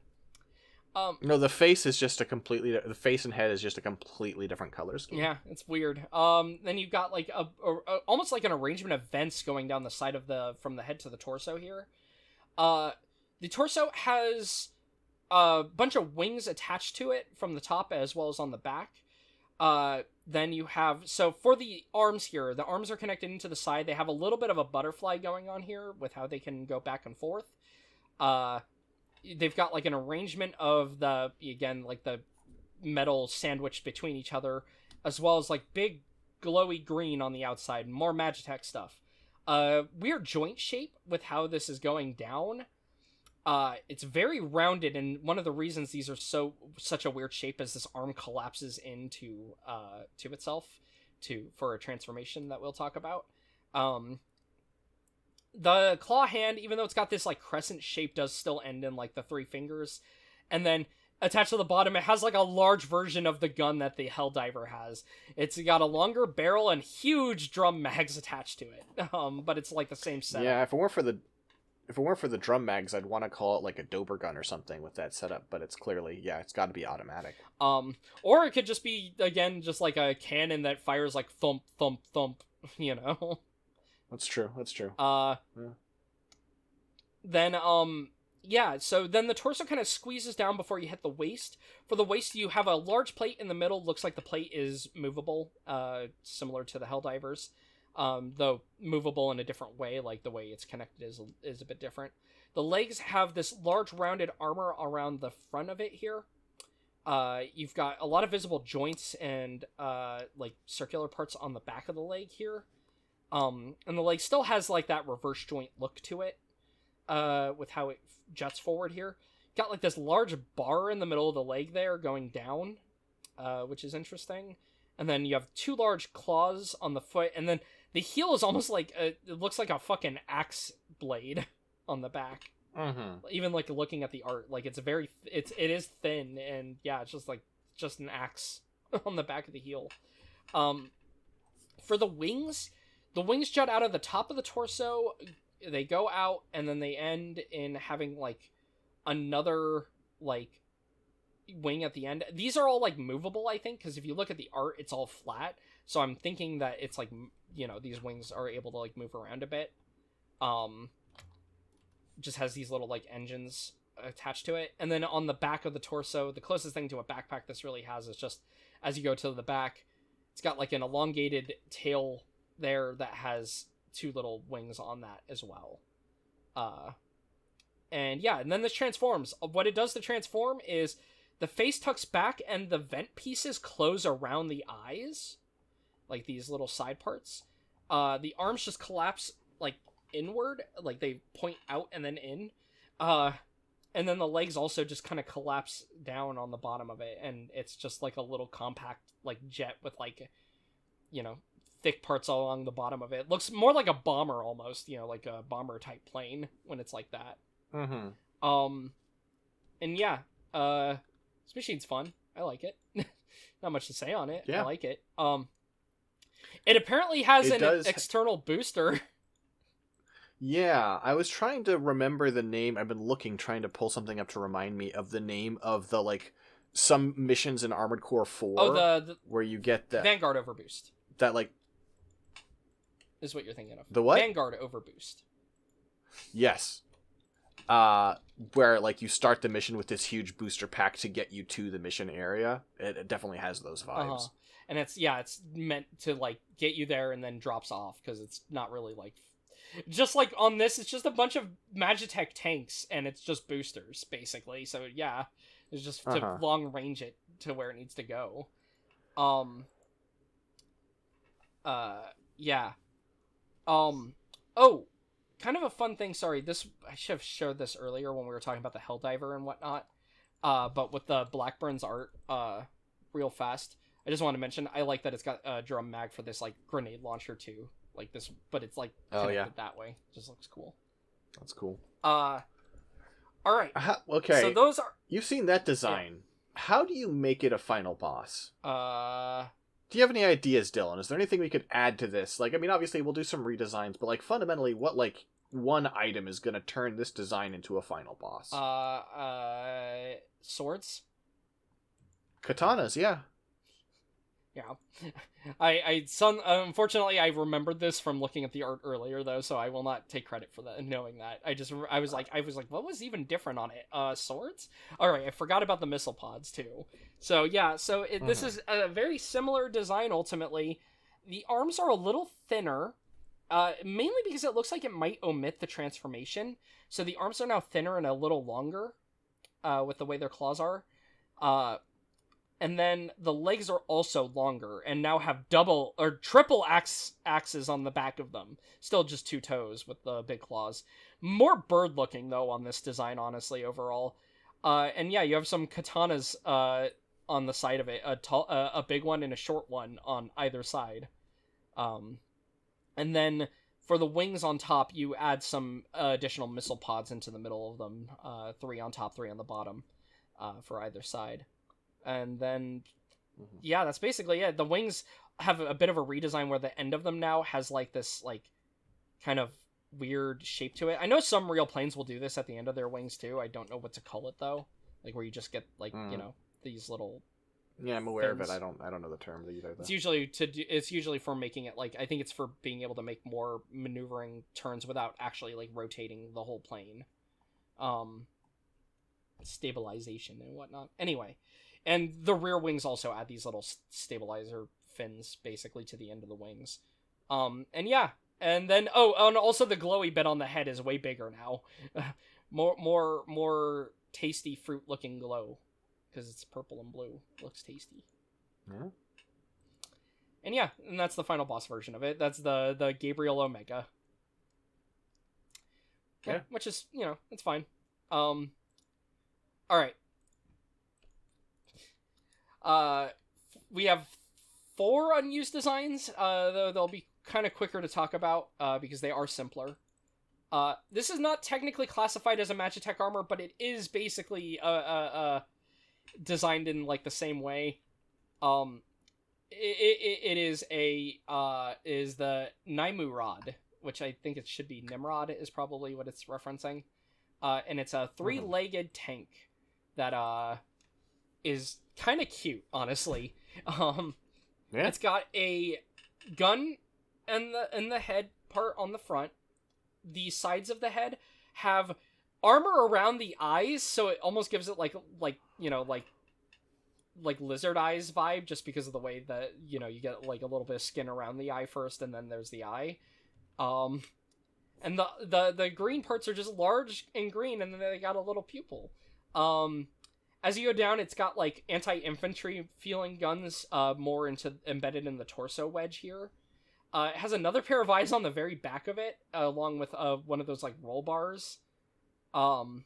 No, the face is just the face and head is just a completely different color scheme. Yeah, it's weird. Then you've got like a almost like an arrangement of vents going down the side of from the head to the torso here. The torso has a bunch of wings attached to it from the top as well as on the back. Then you have, so for the arms here, the arms are connected into the side. They have a little bit of a butterfly going on here with how they can go back and forth. They've got like an arrangement of the metal sandwiched between each other, as well as like big glowy green on the outside, more Magitek stuff. Weird joint shape with how this is going down. It's very rounded, and one of the reasons these are such a weird shape is this arm collapses into to itself for a transformation that we'll talk about. The claw hand, even though it's got this like crescent shape, does still end in like the 3 fingers. And then attached to the bottom, it has like a large version of the gun that the Helldiver has. It's got a longer barrel and huge drum mags attached to it. But it's like the same setup. Yeah, if it weren't for the drum mags, I'd want to call it like a Dober gun or something with that setup, but it's clearly, it's got to be automatic. Or it could just be, again, just like a cannon that fires like thump, thump, thump, That's true. Yeah. Then, so then the torso kind of squeezes down before you hit the waist. For the waist, you have a large plate in the middle. Looks like the plate is movable, similar to the Helldivers. Though movable in a different way, like the way it's connected is a bit different. The legs have this large rounded armor around the front of it here. You've got a lot of visible joints and like circular parts on the back of the leg here. And the leg still has like that reverse joint look to it, with how it juts forward here. Got like this large bar in the middle of the leg there going down, which is interesting. And then you have 2 large claws on the foot, and then the heel is almost like it looks like a fucking axe blade on the back. Mm-hmm. Even like looking at the art, like it is thin, and yeah, it's just an axe on the back of the heel. For the wings jut out of the top of the torso. They go out, and then they end in having like another like wing at the end. These are all like movable, I think, because if you look at the art, it's all flat. So I'm thinking that it's like, these wings are able to like move around a bit. Just has these little like engines attached to it. And then on the back of the torso, the closest thing to a backpack this really has is just as you go to the back, it's got like an elongated tail there that has 2 little wings on that as well. And then this transforms. What it does to transform is the face tucks back and the vent pieces close around the eyes, like these little side parts. The arms just collapse like inward, like they point out and then in. And then the legs also just kind of collapse down on the bottom of it, and it's just like a little compact like jet with like, thick parts all along the bottom of it. Looks more like a bomber almost, like a bomber type plane when it's like that. Mm-hmm. And this machine's fun. I like it. Not much to say on it. Yeah. I like it. It apparently has external booster. Yeah, I was trying to remember the name. I've been trying to pull something up to remind me of the name of the like some missions in Armored Core 4. Oh, the where you get the Vanguard overboost. That like is what you're thinking of. The what? Vanguard overboost. Yes. Where like you start the mission with this huge booster pack to get you to the mission area. It definitely has those vibes. And it's meant to like get you there and then drops off because it's not really like just like on this, it's just a bunch of Magitek tanks and it's just boosters basically. So yeah, it's just to long range it to where it needs to go. Oh, kind of a fun thing. Sorry, I should have showed this earlier when we were talking about the Helldiver and whatnot. but with the Blackburn's art, real fast. I just want to mention, I like that it's got a drum mag for this, like, grenade launcher, too. Like this, but it's, like, connected that way. Just looks cool. That's cool. Alright. Okay. So those are... You've seen that design. Yeah. How do you make it a final boss? Do you have any ideas, Dylan? Is there anything we could add to this? Like, I mean, obviously we'll do some redesigns, but, like, fundamentally, what, like, one item is going to turn this design into a final boss? Swords? Katanas, yeah. Yeah. Unfortunately, I remembered this from looking at the art earlier, though, so I will not take credit for that, knowing that. I was like, what was even different on it? Swords? Alright, I forgot about the missile pods, too. So, yeah, this is a very similar design, ultimately. The arms are a little thinner, mainly because it looks like it might omit the transformation. So the arms are now thinner and a little longer, with the way their claws are. And then the legs are also longer and now have double or triple axes on the back of them. Still just 2 toes with the big claws. More bird looking, though, on this design, honestly, overall. And yeah, you have some katanas on the side of it. A big one and a short one on either side. And then for the wings on top, you add some additional missile pods into the middle of them. 3 on top, 3 on the bottom for either side. And then, yeah, that's basically it. The wings have a bit of a redesign where the end of them now has, like, this, like, kind of weird shape to it. I know some real planes will do this at the end of their wings, too. I don't know what to call it, though. Like, where you just get, like, you know, these little... Yeah, I'm aware fins. of it. I don't know the term either, though. It's usually for making it, like, I think it's for being able to make more maneuvering turns without actually, like, rotating the whole plane. Stabilization and whatnot. Anyway... And the rear wings also add these little stabilizer fins, basically, to the end of the wings. And yeah. And then, and also the glowy bit on the head is way bigger now. more tasty fruit-looking glow. Because it's purple and blue. It looks tasty. Yeah. And yeah, and that's the final boss version of it. That's the Gabriel Omega. Yeah. Which is, you know, it's fine. Alright. We have 4 unused designs, though they'll be kind of quicker to talk about, because they are simpler. This is not technically classified as a Magitek Armor, but it is basically, designed in, like, the same way. It is the Nymurod, which I think it should be Nimrod, is probably what it's referencing. And it's a 3-legged tank that, is kind of cute, honestly. Yeah. It's got a gun in the head part on the front. The sides of the head have armor around the eyes, so it almost gives it like lizard eyes vibe, just because of the way that, you know, you get like a little bit of skin around the eye first, and then there's the eye. And the green parts are just large and green, and then they got a little pupil. As you go down, it's got, like, anti-infantry feeling guns, more embedded in the torso wedge here. It has another pair of eyes on the very back of it, along with one of those, like, roll bars. And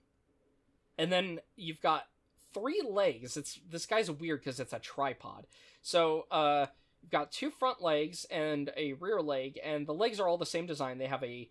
then you've got 3 legs. This guy's weird because it's a tripod. So, you've got 2 front legs and a rear leg, and the legs are all the same design. They have a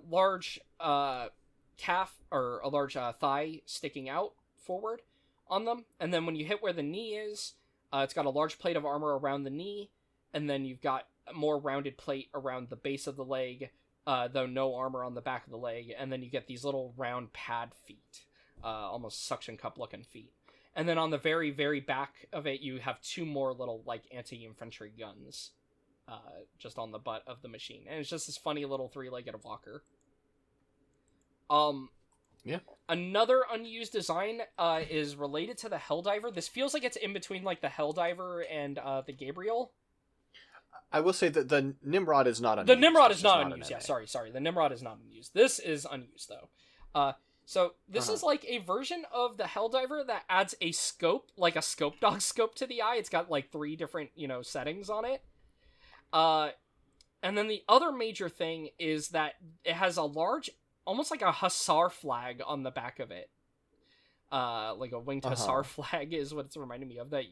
large calf, or a large thigh sticking out forward on them, and then when you hit where the knee is, it's got a large plate of armor around the knee, and then you've got a more rounded plate around the base of the leg, though no armor on the back of the leg, and then you get these little round pad feet, almost suction cup looking feet. And then on the very, very back of it, you have 2 more little, like, anti-infantry guns, just on the butt of the machine, and it's just this funny little 3-legged walker. Yeah. Another unused design is related to the Helldiver. This feels like it's in between, like, the Helldiver and the Gabriel. I will say that the Nimrod is not unused. The Nimrod is not unused, yeah, sorry. The Nimrod is not unused. This is unused, though. So this is like a version of the Helldiver that adds a scope, like a scope dog scope to the eye. It's got, like, 3 different, you know, settings on it. And then the other major thing is that it has a large, almost like a hussar flag on the back of it. like a winged Uh-huh. hussar flag is what it's reminding me of. That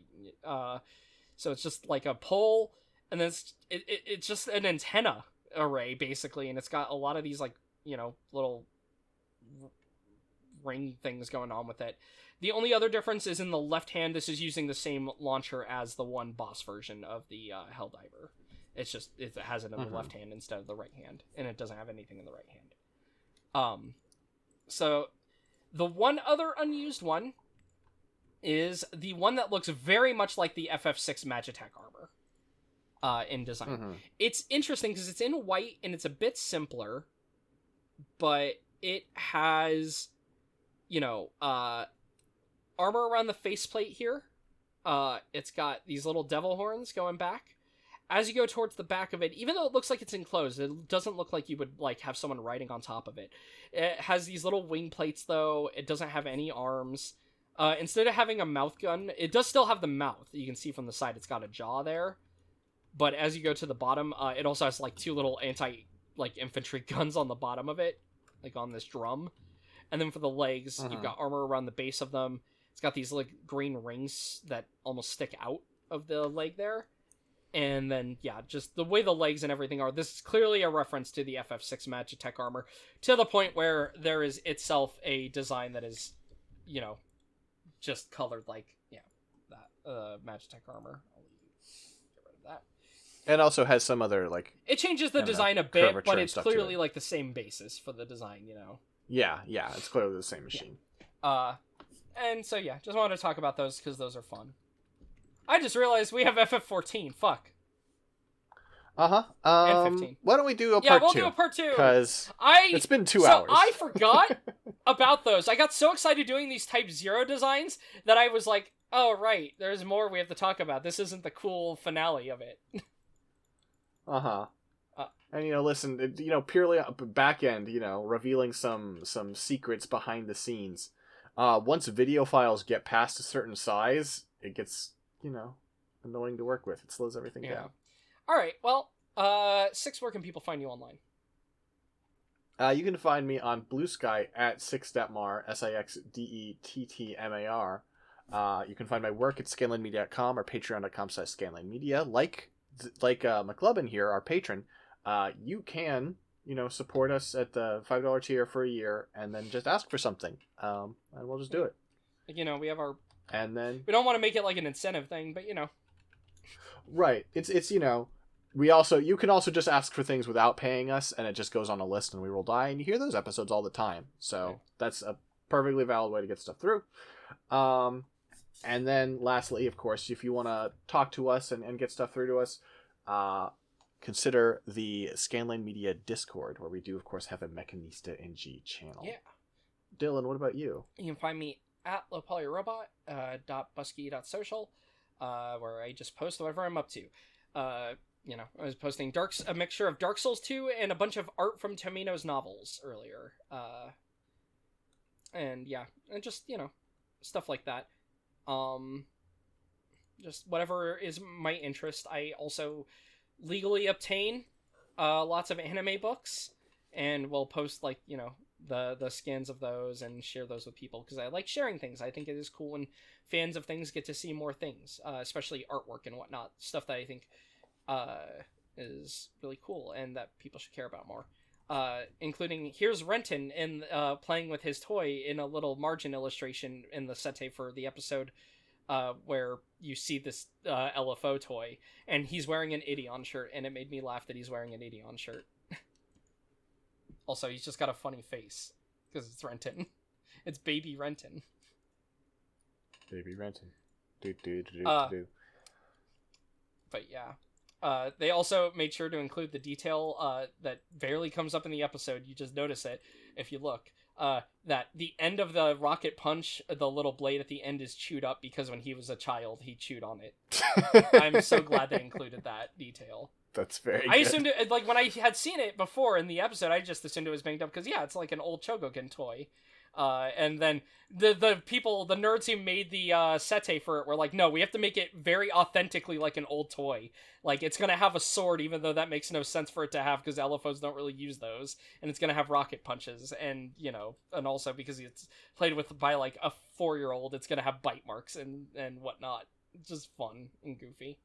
so it's just like a pole, and then it's just an antenna array basically, and it's got a lot of these like little ring things going on with it. The only other difference is in the left hand, this is using the same launcher as the one boss version of the Helldiver. It's just, it has it in the left hand instead of the right hand, and it doesn't have anything in the right hand. So the one other unused one is the one that looks very much like the FF6 Magitek Armor in design. It's interesting because it's in white and it's a bit simpler, but it has, armor around the faceplate here. It's got these little devil horns going back. As you go towards the back of it, even though it looks like it's enclosed, it doesn't look like you would like have someone riding on top of it. It has these little wing plates though. It doesn't have any arms. Instead of having a mouth gun, it does still have the mouth. You can see from the side it's got a jaw there. But as you go to the bottom, it also has like two little infantry guns on the bottom of it, like on this drum. And then for the legs, you've got armor around the base of them. It's got these like green rings that almost stick out of the leg there. And then, yeah, just the way the legs and everything are, this is clearly a reference to the FF6 Magitek Armor, to the point where there is itself a design that is, just colored like, that Magitek Armor. I'll get rid of that. And also has some other, like... It changes the design a bit, but it's clearly, it. like, the same basis for the design, Yeah, it's clearly the same machine. Yeah. And so, yeah, just wanted to talk about those, because those are fun. I just realized we have FF14. Fuck. And 15. Why don't we do a part 2? Yeah, we'll do a part 2. Because it's been 2 hours. So I forgot about those. I got so excited doing these Type 0 designs that I was like, oh, right, there's more we have to talk about. This isn't the cool finale of it. And, listen, purely back end, revealing some secrets behind the scenes. Once video files get past a certain size, it gets, annoying to work with. It slows everything down. All right, well, Six, where can people find you online? You can find me on Blue Sky at Sixdettmar, Sixdettmar. You can find my work at scanlinemedia.com or patreon.com/scanlinemedia. Like McLubbin here, our patron, you can, support us at the $5 tier for a year and then just ask for something. And we'll just do it. We have our... And then... We don't want to make it like an incentive thing, but, Right. It's you can also just ask for things without paying us, and it just goes on a list and we roll die, and you hear those episodes all the time. So that's a perfectly valid way to get stuff through. And then lastly, of course, if you want to talk to us and get stuff through to us, consider the Scanline Media Discord, where we do, of course, have a Mechanista NG channel. Yeah. Dylan, what about you? You can find me at lowpolyrobot.busky.social, where I just post whatever I'm up to. I was posting a mixture of Dark Souls 2 and a bunch of art from Tomino's novels earlier. And just, stuff like that. Just whatever is my interest. I also legally obtain lots of anime books, and will post the scans of those and share those with people, because I like sharing things. I think it is cool when fans of things get to see more things, especially artwork and whatnot, stuff that I think is really cool and that people should care about more. Including, here's Renton in playing with his toy in a little margin illustration in the sete for the episode, where you see this LFO toy, and he's wearing an Ideon shirt, and it made me laugh that he's wearing an Ideon shirt. Also, he's just got a funny face, because it's Renton. It's baby Renton. Baby Renton. But yeah. They also made sure to include the detail that barely comes up in the episode. You just notice it if you look. That the end of the rocket punch, the little blade at the end is chewed up because when he was a child, he chewed on it. I'm so glad they included that detail. That's very I good. assumed it, when I had seen it before in the episode, I just assumed it was banged up because, it's like an old Chogokin toy. And then the people, the nerds who made the sete for it were like, no, we have to make it very authentically like an old toy. Like, it's gonna have a sword, even though that makes no sense for it to have, because LFOs don't really use those. And it's gonna have rocket punches, and, and also because it's played with by, like, a 4-year-old, it's gonna have bite marks and whatnot. Just fun and goofy.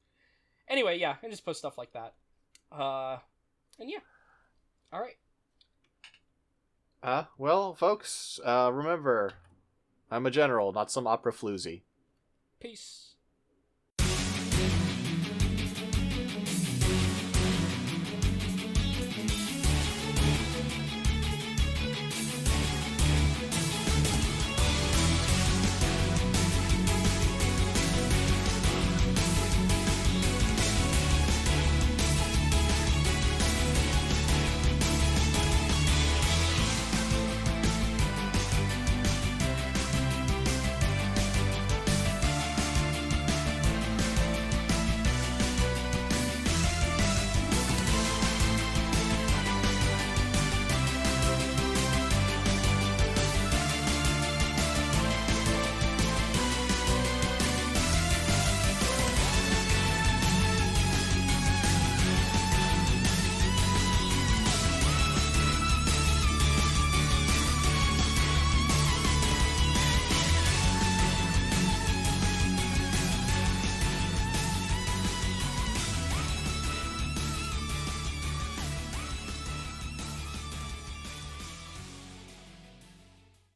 Anyway, yeah, I just post stuff like that. And yeah. Alright. Well, folks, remember, I'm a general, not some opera floozy. Peace.